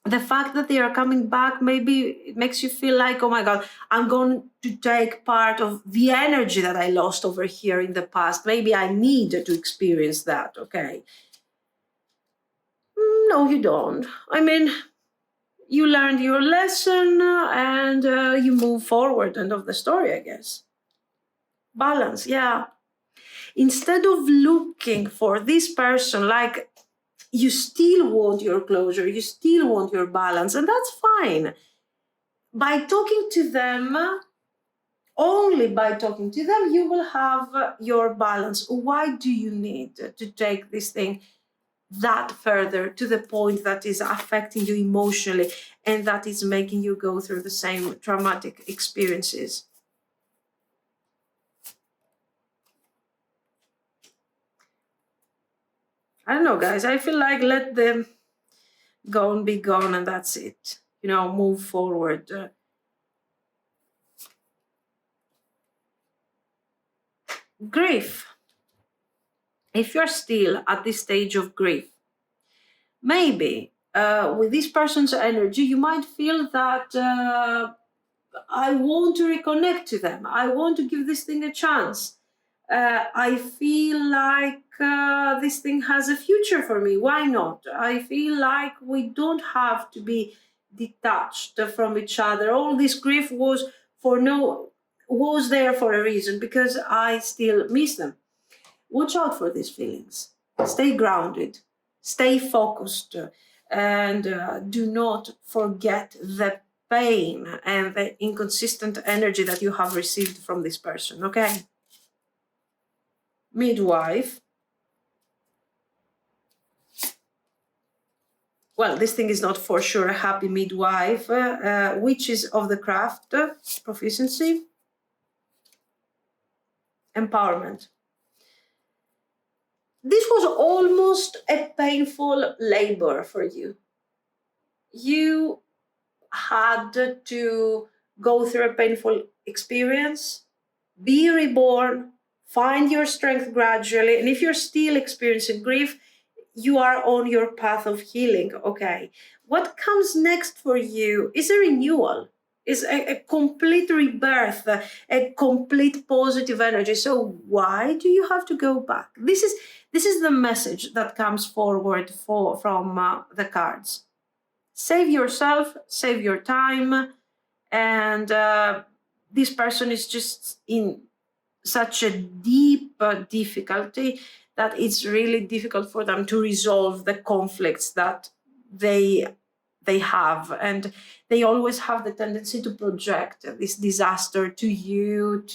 The fact that they are coming back, maybe it makes you feel like, oh my God, I'm going to take part of the energy that I lost over here in the past. Maybe I need to experience that, okay? No, you don't. I mean, you learned your lesson and you move forward. End of the story, I guess. Balance, yeah. Instead of looking for this person, like, you still want your closure, you still want your balance, and that's fine. By talking to them, only by talking to them, you will have your balance. Why do you need to take this thing that further, to the point that is affecting you emotionally and that is making you go through the same traumatic experiences? I don't know, guys. I feel like let them go and be gone, and that's it. You know, move forward. Grief. If you're still at this stage of grief, maybe with this person's energy, you might feel that I want to reconnect to them. I want to give this thing a chance. I feel like this thing has a future for me. Why not? I feel like we don't have to be detached from each other. All this grief was there for a reason, because I still miss them. Watch out for these feelings. Stay grounded, stay focused, and do not forget the pain and the inconsistent energy that you have received from this person, okay? Midwife. Well, this thing is not for sure a happy midwife. Witches of the craft, proficiency, empowerment. This was almost a painful labor for you. You had to go through a painful experience, be reborn, find your strength gradually. And if you're still experiencing grief, you are on your path of healing. Okay. What comes next for you is a renewal, is a complete rebirth, a complete positive energy. So why do you have to go back? This is the message that comes forward from the cards. Save yourself, save your time, and this person is just in such a deep difficulty that it's really difficult for them to resolve the conflicts that they have, and they always have the tendency to project this disaster to you,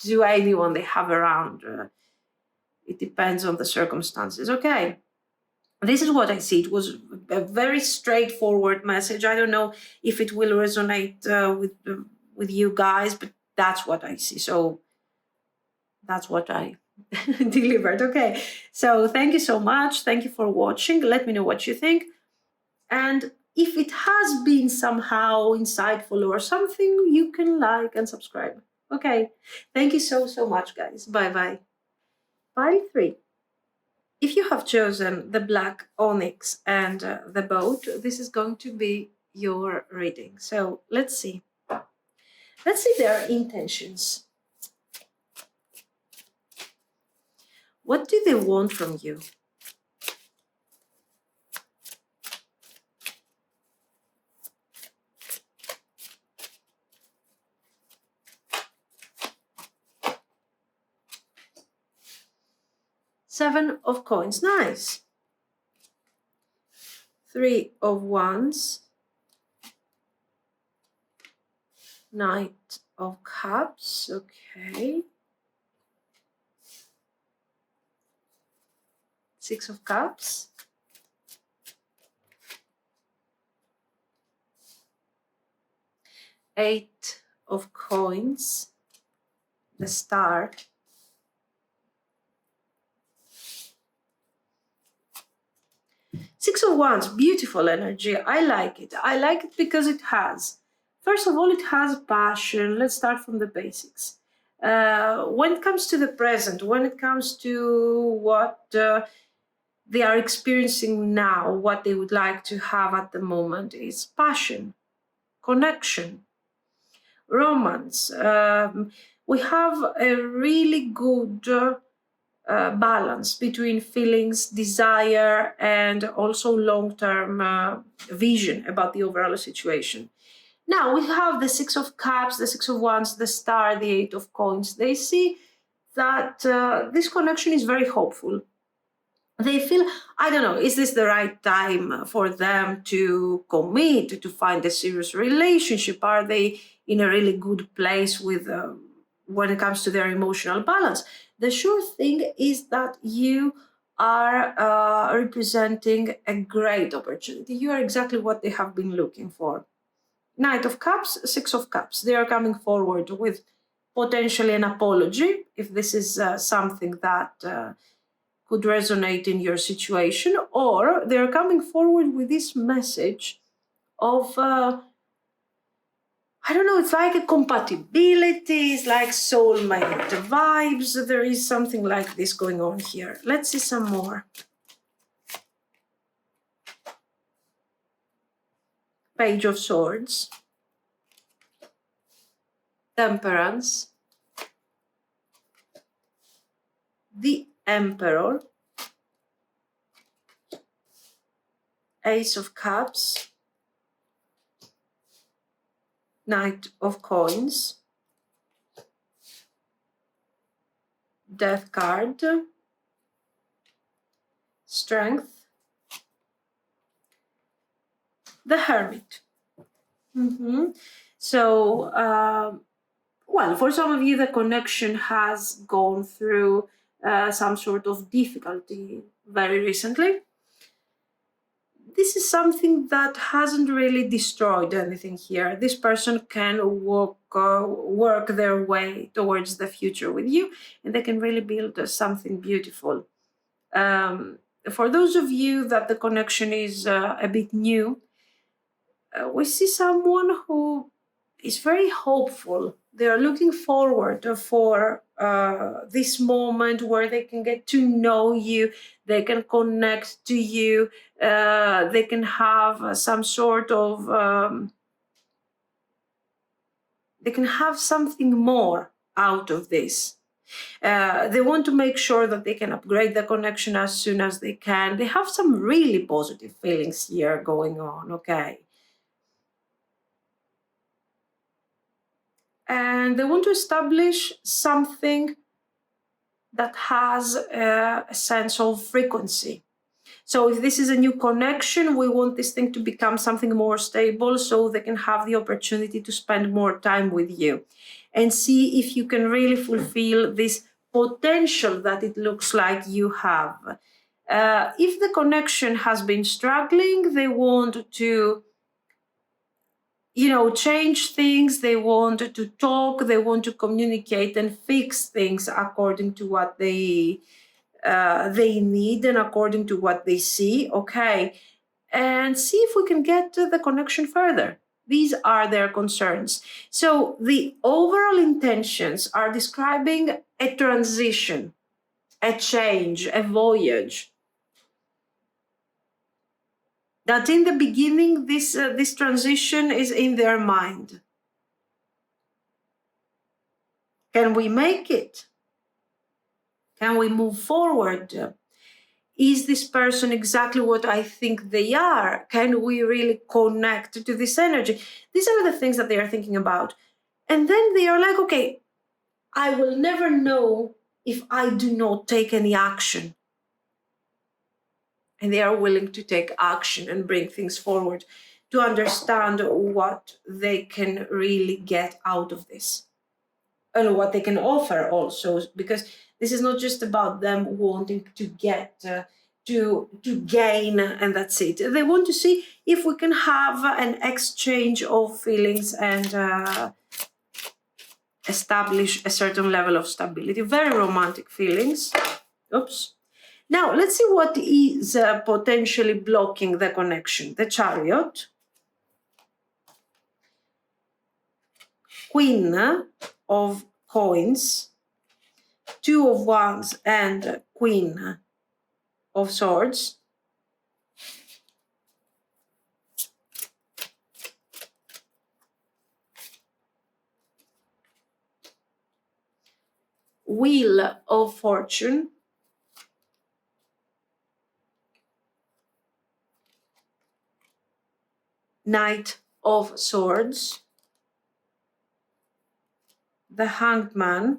to anyone they have around. It depends on the circumstances. Okay, this is what I see. It was a very straightforward message. I don't know if it will resonate with you guys, but that's what I see. So that's what I delivered. Okay, so thank you so much. Thank you for watching. Let me know what you think. And if it has been somehow insightful or something, you can like and subscribe. Okay, thank you so much, guys. Bye-bye. Pile 3. If you have chosen the black onyx and the boat, this is going to be your reading. So let's see. Let's see their intentions. What do they want from you? Seven of coins, nice. 3 of wands. Knight of cups, okay. 6 of cups. 8 of coins. The star. 6 of wands, beautiful energy. I like it. I like it because it has, first of all, it has passion. Let's start from the basics. When it comes to the present, when it comes to what they are experiencing now, what they would like to have at the moment is passion, connection, romance. We have a really good balance between feelings, desire, and also long-term vision about the overall situation. Now we have the 6 of cups, the 6 of wands, the star, the 8 of coins. They see that this connection is very hopeful. They feel, I don't know, is this the right time for them to commit, to find a serious relationship? Are they in a really good place with when it comes to their emotional balance? The sure thing is that you are representing a great opportunity. You are exactly what they have been looking for. Knight of Cups, 6 of Cups. They are coming forward with potentially an apology, if this is something that could resonate in your situation, or they're coming forward with this message of I don't know, it's like a compatibility, it's like soulmate vibes. There is something like this going on here. Let's see some more. Page of Swords. Temperance. The Emperor. Ace of Cups. Knight of Coins. Death card. Strength. The Hermit. So, well, for some of you, the connection has gone through some sort of difficulty very recently. This is something that hasn't really destroyed anything here. This person can work their way towards the future with you, and they can really build something beautiful. For those of you that the connection is a bit new, we see someone who is very hopeful. They are looking forward for this moment where they can get to know you, they can connect to you, they can have some sort of, they can have something more out of this. They want to make sure that they can upgrade the connection as soon as they can. They have some really positive feelings here going on, okay? And they want to establish something that has a sense of frequency. So if this is a new connection, we want this thing to become something more stable so they can have the opportunity to spend more time with you and see if you can really fulfill this potential that it looks like you have. If the connection has been struggling, they want to change things, they want to talk, they want to communicate and fix things according to what they need and according to what they see, okay? And see if we can get the connection further. These are their concerns. So the overall intentions are describing a transition, a change, a voyage. That in the beginning, this transition is in their mind. Can we make it? Can we move forward? Is this person exactly what I think they are? Can we really connect to this energy? These are the things that they are thinking about. And then they are like, okay, I will never know if I do not take any action. And they are willing to take action and bring things forward to understand what they can really get out of this and what they can offer also, because this is not just about them wanting to get to gain and that's it. They want to see if we can have an exchange of feelings and establish a certain level of stability. Very romantic feelings. Oops. Now, let's see what is potentially blocking the connection. The Chariot, Queen of Coins, Two of Wands, and Queen of Swords. Wheel of Fortune, Knight of Swords, the Hanged Man,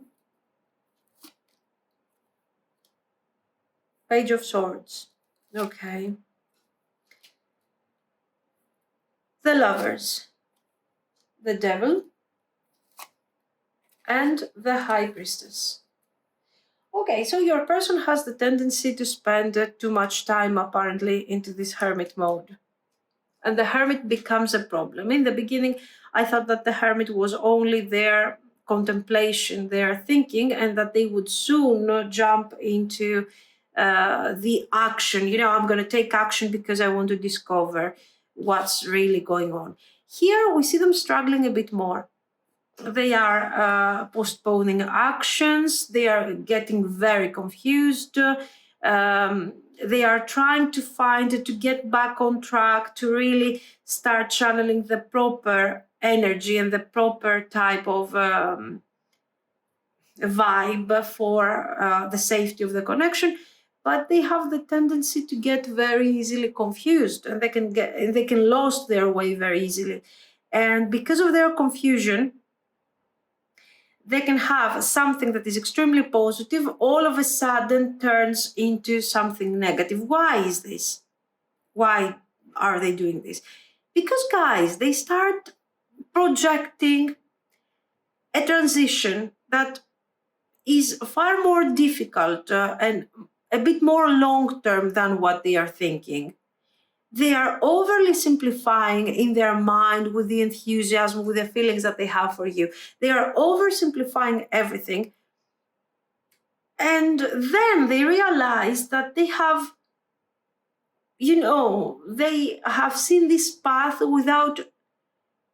Page of Swords, okay, the Lovers, the Devil, and the High Priestess. Okay, so your person has the tendency to spend too much time apparently into this hermit mode. And the hermit becomes a problem. In the beginning, I thought that the hermit was only their contemplation, their thinking, and that they would soon jump into the action. I'm going to take action because I want to discover what's really going on. Here, we see them struggling a bit more. They are postponing actions. They are getting very confused. They are trying to get back on track, to really start channeling the proper energy and the proper type of vibe for the safety of the connection. But they have the tendency to get very easily confused, and they can lose their way very easily. And because of their confusion, they can have something that is extremely positive all of a sudden turns into something negative. Why is this? Why are they doing this? Because, guys, they start projecting a transition that is far more difficult and a bit more long-term than what they are thinking. They are overly simplifying in their mind with the enthusiasm, with the feelings that they have for you. They are oversimplifying everything. And then they realize that they have, they have seen this path without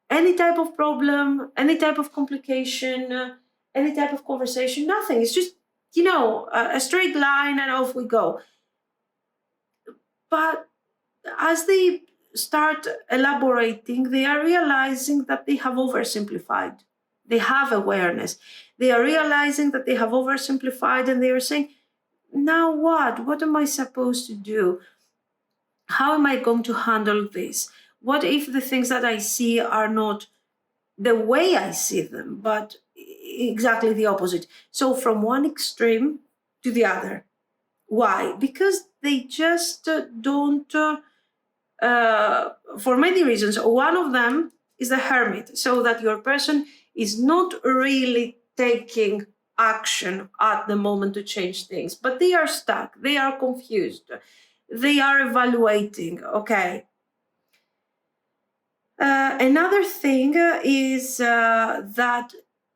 any type of problem, any type of complication, any type of conversation, nothing. It's just, a straight line and off we go. But as they start elaborating, they are realizing that they have oversimplified. They have awareness. They are realizing that they have oversimplified, and they are saying, now what? What am I supposed to do? How am I going to handle this? What if the things that I see are not the way I see them, but exactly the opposite? So from one extreme to the other. Why? Because they just don't, for many reasons. One of them is the hermit, so that your person is not really taking action at the moment to change things, but they are stuck, they are confused, they are evaluating. Okay. Another thing is that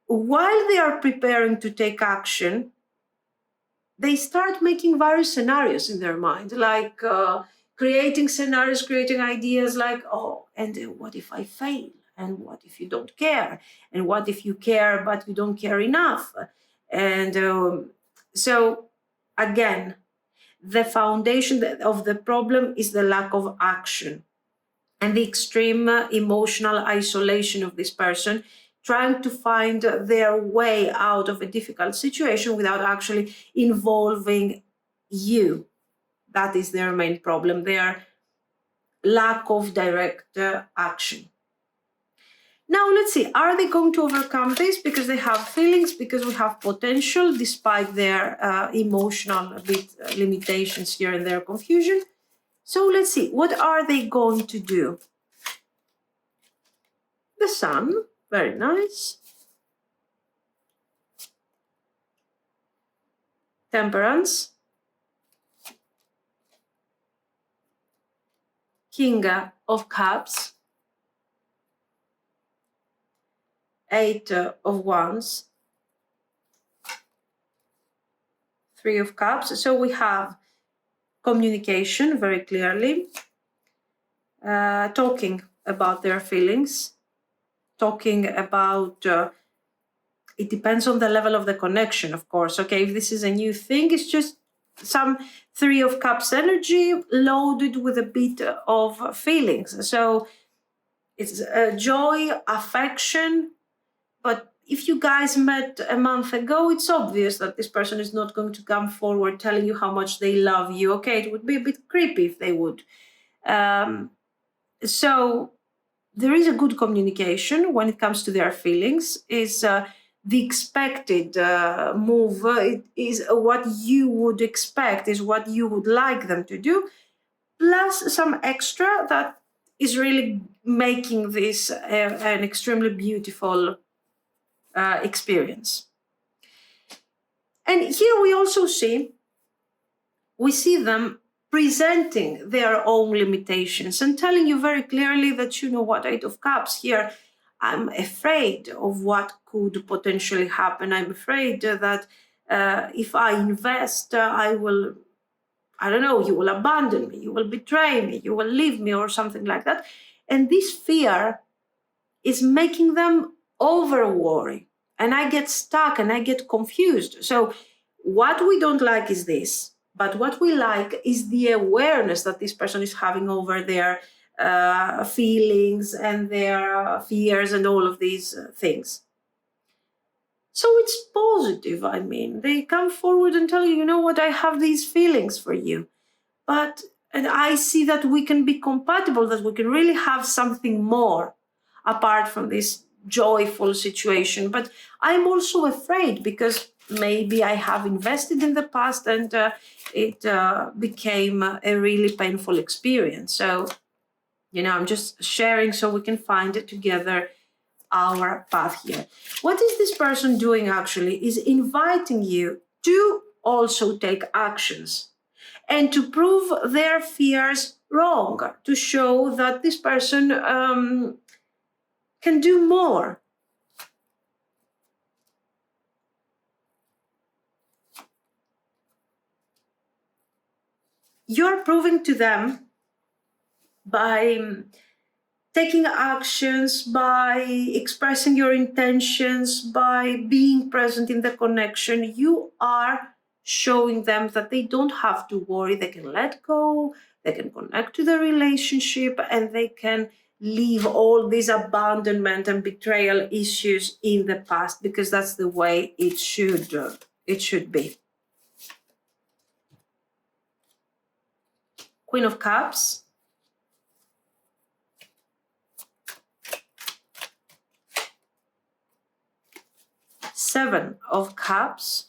while they are preparing to take action, they start making various scenarios in their mind, like creating scenarios, creating ideas like, oh, and what if I fail? And what if you don't care? And what if you care, but you don't care enough? And so, again, the foundation of the problem is the lack of action and the extreme emotional isolation of this person, trying to find their way out of a difficult situation without actually involving you. That is their main problem, their lack of direct action. Now, let's see, are they going to overcome this? Because they have feelings, because we have potential, despite their emotional limitations here and their confusion. So let's see, what are they going to do? The Sun, very nice. Temperance. King of Cups. Eight of Wands. Three of Cups. So we have communication very clearly. Talking about their feelings. Talking about, it depends on the level of the connection, of course. Okay, if this is a new thing, it's just some Three of Cups energy loaded with a bit of feelings. So it's joy, affection. But if you guys met a month ago, it's obvious that this person is not going to come forward telling you how much they love you. Okay, it would be a bit creepy if they would. So there is a good communication when it comes to their feelings. Is the expected move. It is what you would expect, is what you would like them to do, plus some extra that is really making this an extremely beautiful experience. And here we also see them presenting their own limitations and telling you very clearly that, you know what, Eight of Cups here, I'm afraid of what could potentially happen. I'm afraid that if I invest, I will, I don't know, you will abandon me, you will betray me, you will leave me, or something like that. And this fear is making them over worry. And I get stuck and I get confused. So what we don't like is this. But what we like is the awareness that this person is having over their feelings and their fears and all of these things. So it's positive. I mean, they come forward and tell you, you know what, I have these feelings for you. And I see that we can be compatible, that we can really have something more apart from this joyful situation. But I'm also afraid because maybe I have invested in the past and it became a really painful experience. So, I'm just sharing so we can find it together our path here. What is this person doing actually is inviting you to also take actions and to prove their fears wrong, to show that this person can do more. You're proving to them by taking actions, by expressing your intentions, by being present in the connection, you are showing them that they don't have to worry. They can let go, they can connect to the relationship, and they can leave all these abandonment and betrayal issues in the past, because that's the way it should be. Queen of Cups. Seven of Cups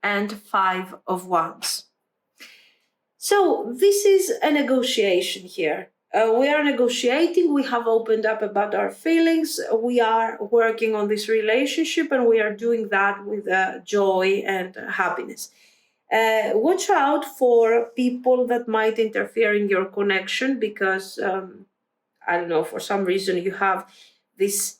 and Five of Wands. So this is a negotiation here. We are negotiating, we have opened up about our feelings, we are working on this relationship, and we are doing that with joy and happiness. Watch out for people that might interfere in your connection, because I don't know, for some reason you have this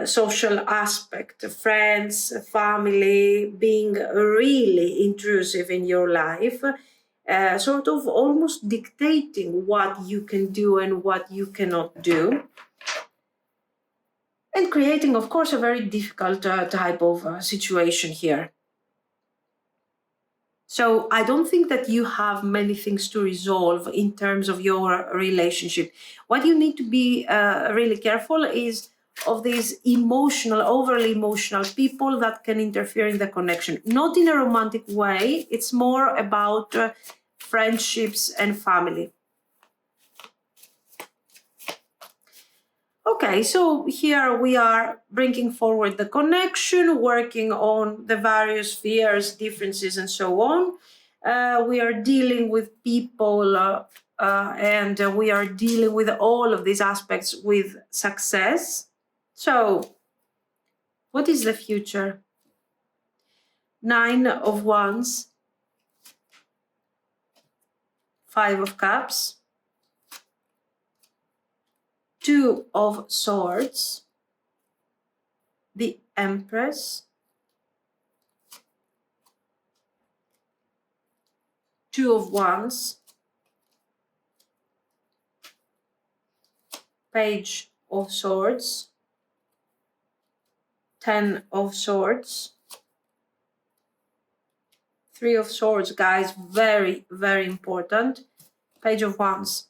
social aspect, friends, family being really intrusive in your life, sort of almost dictating what you can do and what you cannot do, and creating, of course, a very difficult type of situation here. So I don't think that you have many things to resolve in terms of your relationship. What you need to be really careful is of these emotional, overly emotional people that can interfere in the connection. Not in a romantic way, it's more about friendships and family. Okay, so here we are bringing forward the connection, working on the various fears, differences, and so on. We are dealing with people and we are dealing with all of these aspects with success. So, what is the future? Nine of Wands, Five of Cups, Two of Swords, the Empress, Two of Wands, Page of Swords, Ten of Swords, Three of Swords, guys, very, very important. Page of Wands.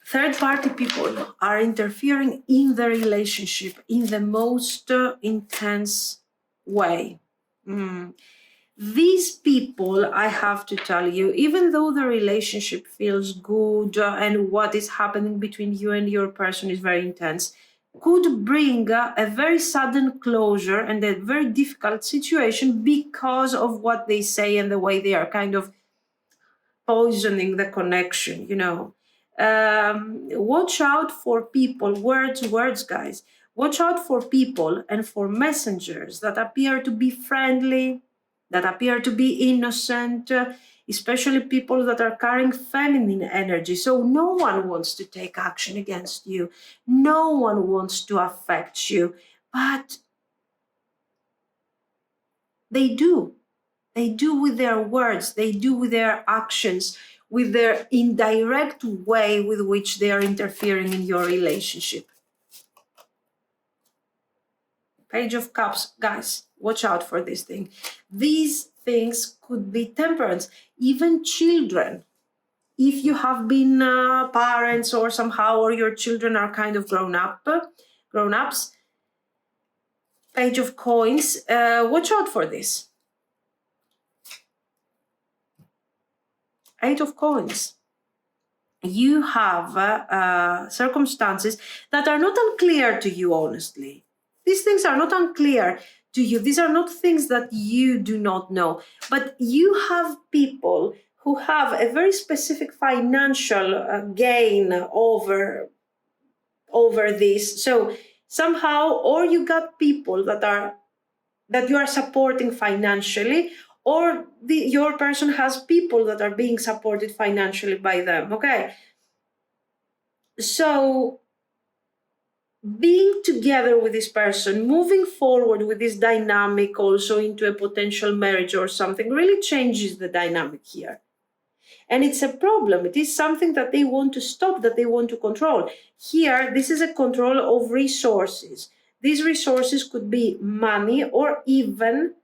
Third-party people are interfering in the relationship in the most intense way. These people, I have to tell you, even though the relationship feels good and what is happening between you and your person is very intense, could bring a very sudden closure and a very difficult situation because of what they say and the way they are kind of poisoning the connection, you know. Watch out for people, words, guys. Watch out for people and for messengers that appear to be friendly, that appear to be innocent, especially people that are carrying feminine energy. So no one wants to take action against you. No one wants to affect you, but they do. They do with their words, they do with their actions, with their indirect way with which they are interfering in your relationship. Page of Cups, guys, watch out for this thing. These things could be temperance, even children. If you have been parents or somehow, or your children are kind of grown-ups, Page of Coins, watch out for this. Eight of Coins. You have circumstances that are not unclear to you, honestly. These things are not unclear to you. These are not things that you do not know. But you have people who have a very specific financial gain over this. So somehow, or you got people that you are supporting financially, or your person has people that are being supported financially by them, okay? So being together with this person, moving forward with this dynamic also into a potential marriage or something, really changes the dynamic here. And it's a problem. It is something that they want to stop, that they want to control. Here, this is a control of resources. These resources could be money or even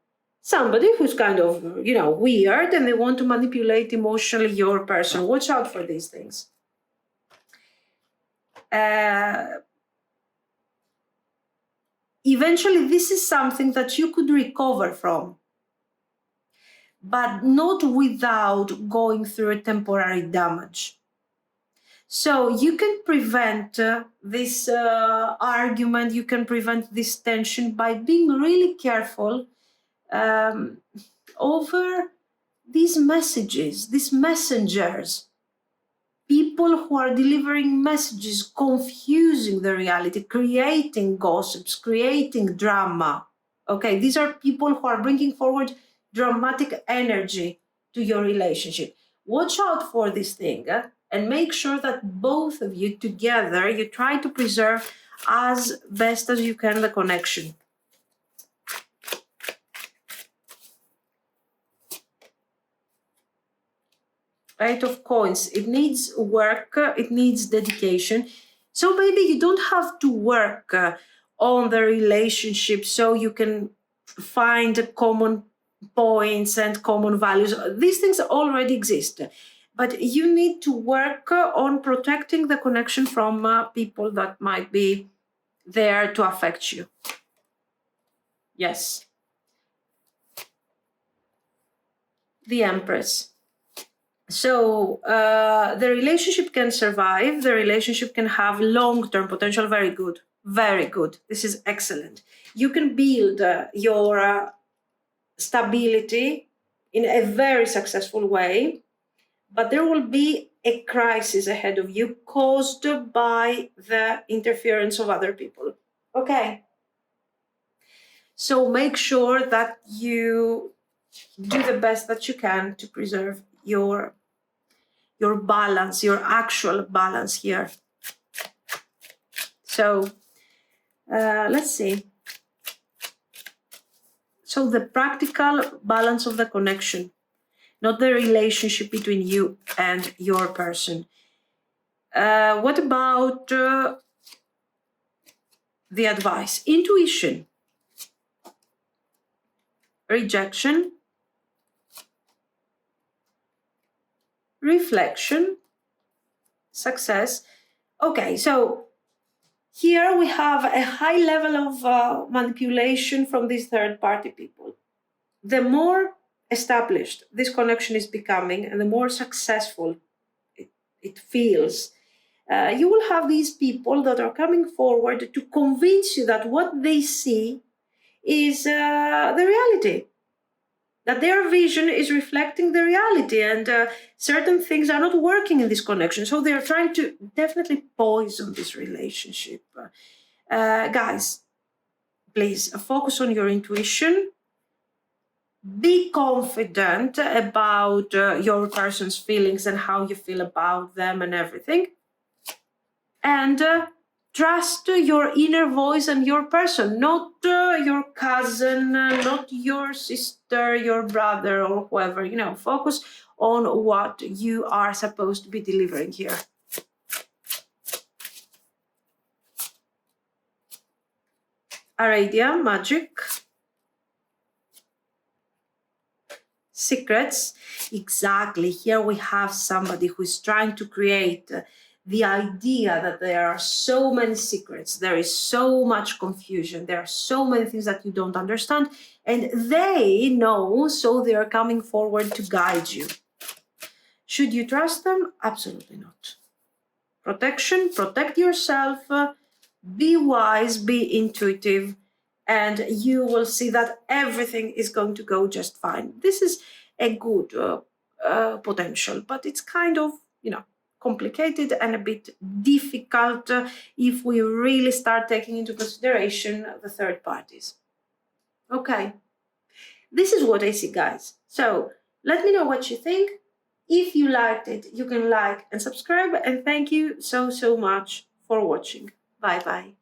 somebody who's kind of, weird and they want to manipulate emotionally your person. Watch out for these things. Eventually, this is something that you could recover from, but not without going through a temporary damage. So you can prevent this argument, you can prevent this tension by being really careful over these messages, these messengers, people who are delivering messages, confusing the reality, creating gossips, creating drama. Okay, these are people who are bringing forward dramatic energy to your relationship. Watch out for this thing and make sure that both of you together, you try to preserve as best as you can the connection. Eight of Coins. It needs work, it needs dedication. So maybe you don't have to work on the relationship so you can find common points and common values. These things already exist. But you need to work on protecting the connection from people that might be there to affect you. Yes. The Empress. So the relationship can survive, the relationship can have long-term potential. Very good, very good. This is excellent. You can build your stability in a very successful way, but there will be a crisis ahead of you caused by the interference of other people. Okay. So make sure that you do the best that you can to preserve your balance, your actual balance here. So let's see. So the practical balance of the connection, not the relationship between you and your person. What about the advice? Intuition, rejection, reflection, success. Okay, so here we have a high level of manipulation from these third-party people. The more established this connection is becoming and the more successful it feels, you will have these people that are coming forward to convince you that what they see is the reality, that their vision is reflecting the reality, and certain things are not working in this connection. So they're trying to definitely poison this relationship. Guys, please focus on your intuition. Be confident about your person's feelings and how you feel about them and everything. And trust your inner voice and your person, not your cousin, not your sister, your brother, or whoever. Focus on what you are supposed to be delivering here. Aradia, magic. Secrets. Exactly. Here we have somebody who is trying to create the idea that there are so many secrets, there is so much confusion, there are so many things that you don't understand, and they know, so they are coming forward to guide you. Should you trust them? Absolutely not. Protection, protect yourself, be wise, be intuitive, and you will see that everything is going to go just fine. This is a good potential, but it's kind of, complicated and a bit difficult if we really start taking into consideration the third parties. Okay, this is what I see, guys. So let me know what you think. If you liked it, you can like and subscribe, and thank you so much for watching. Bye bye.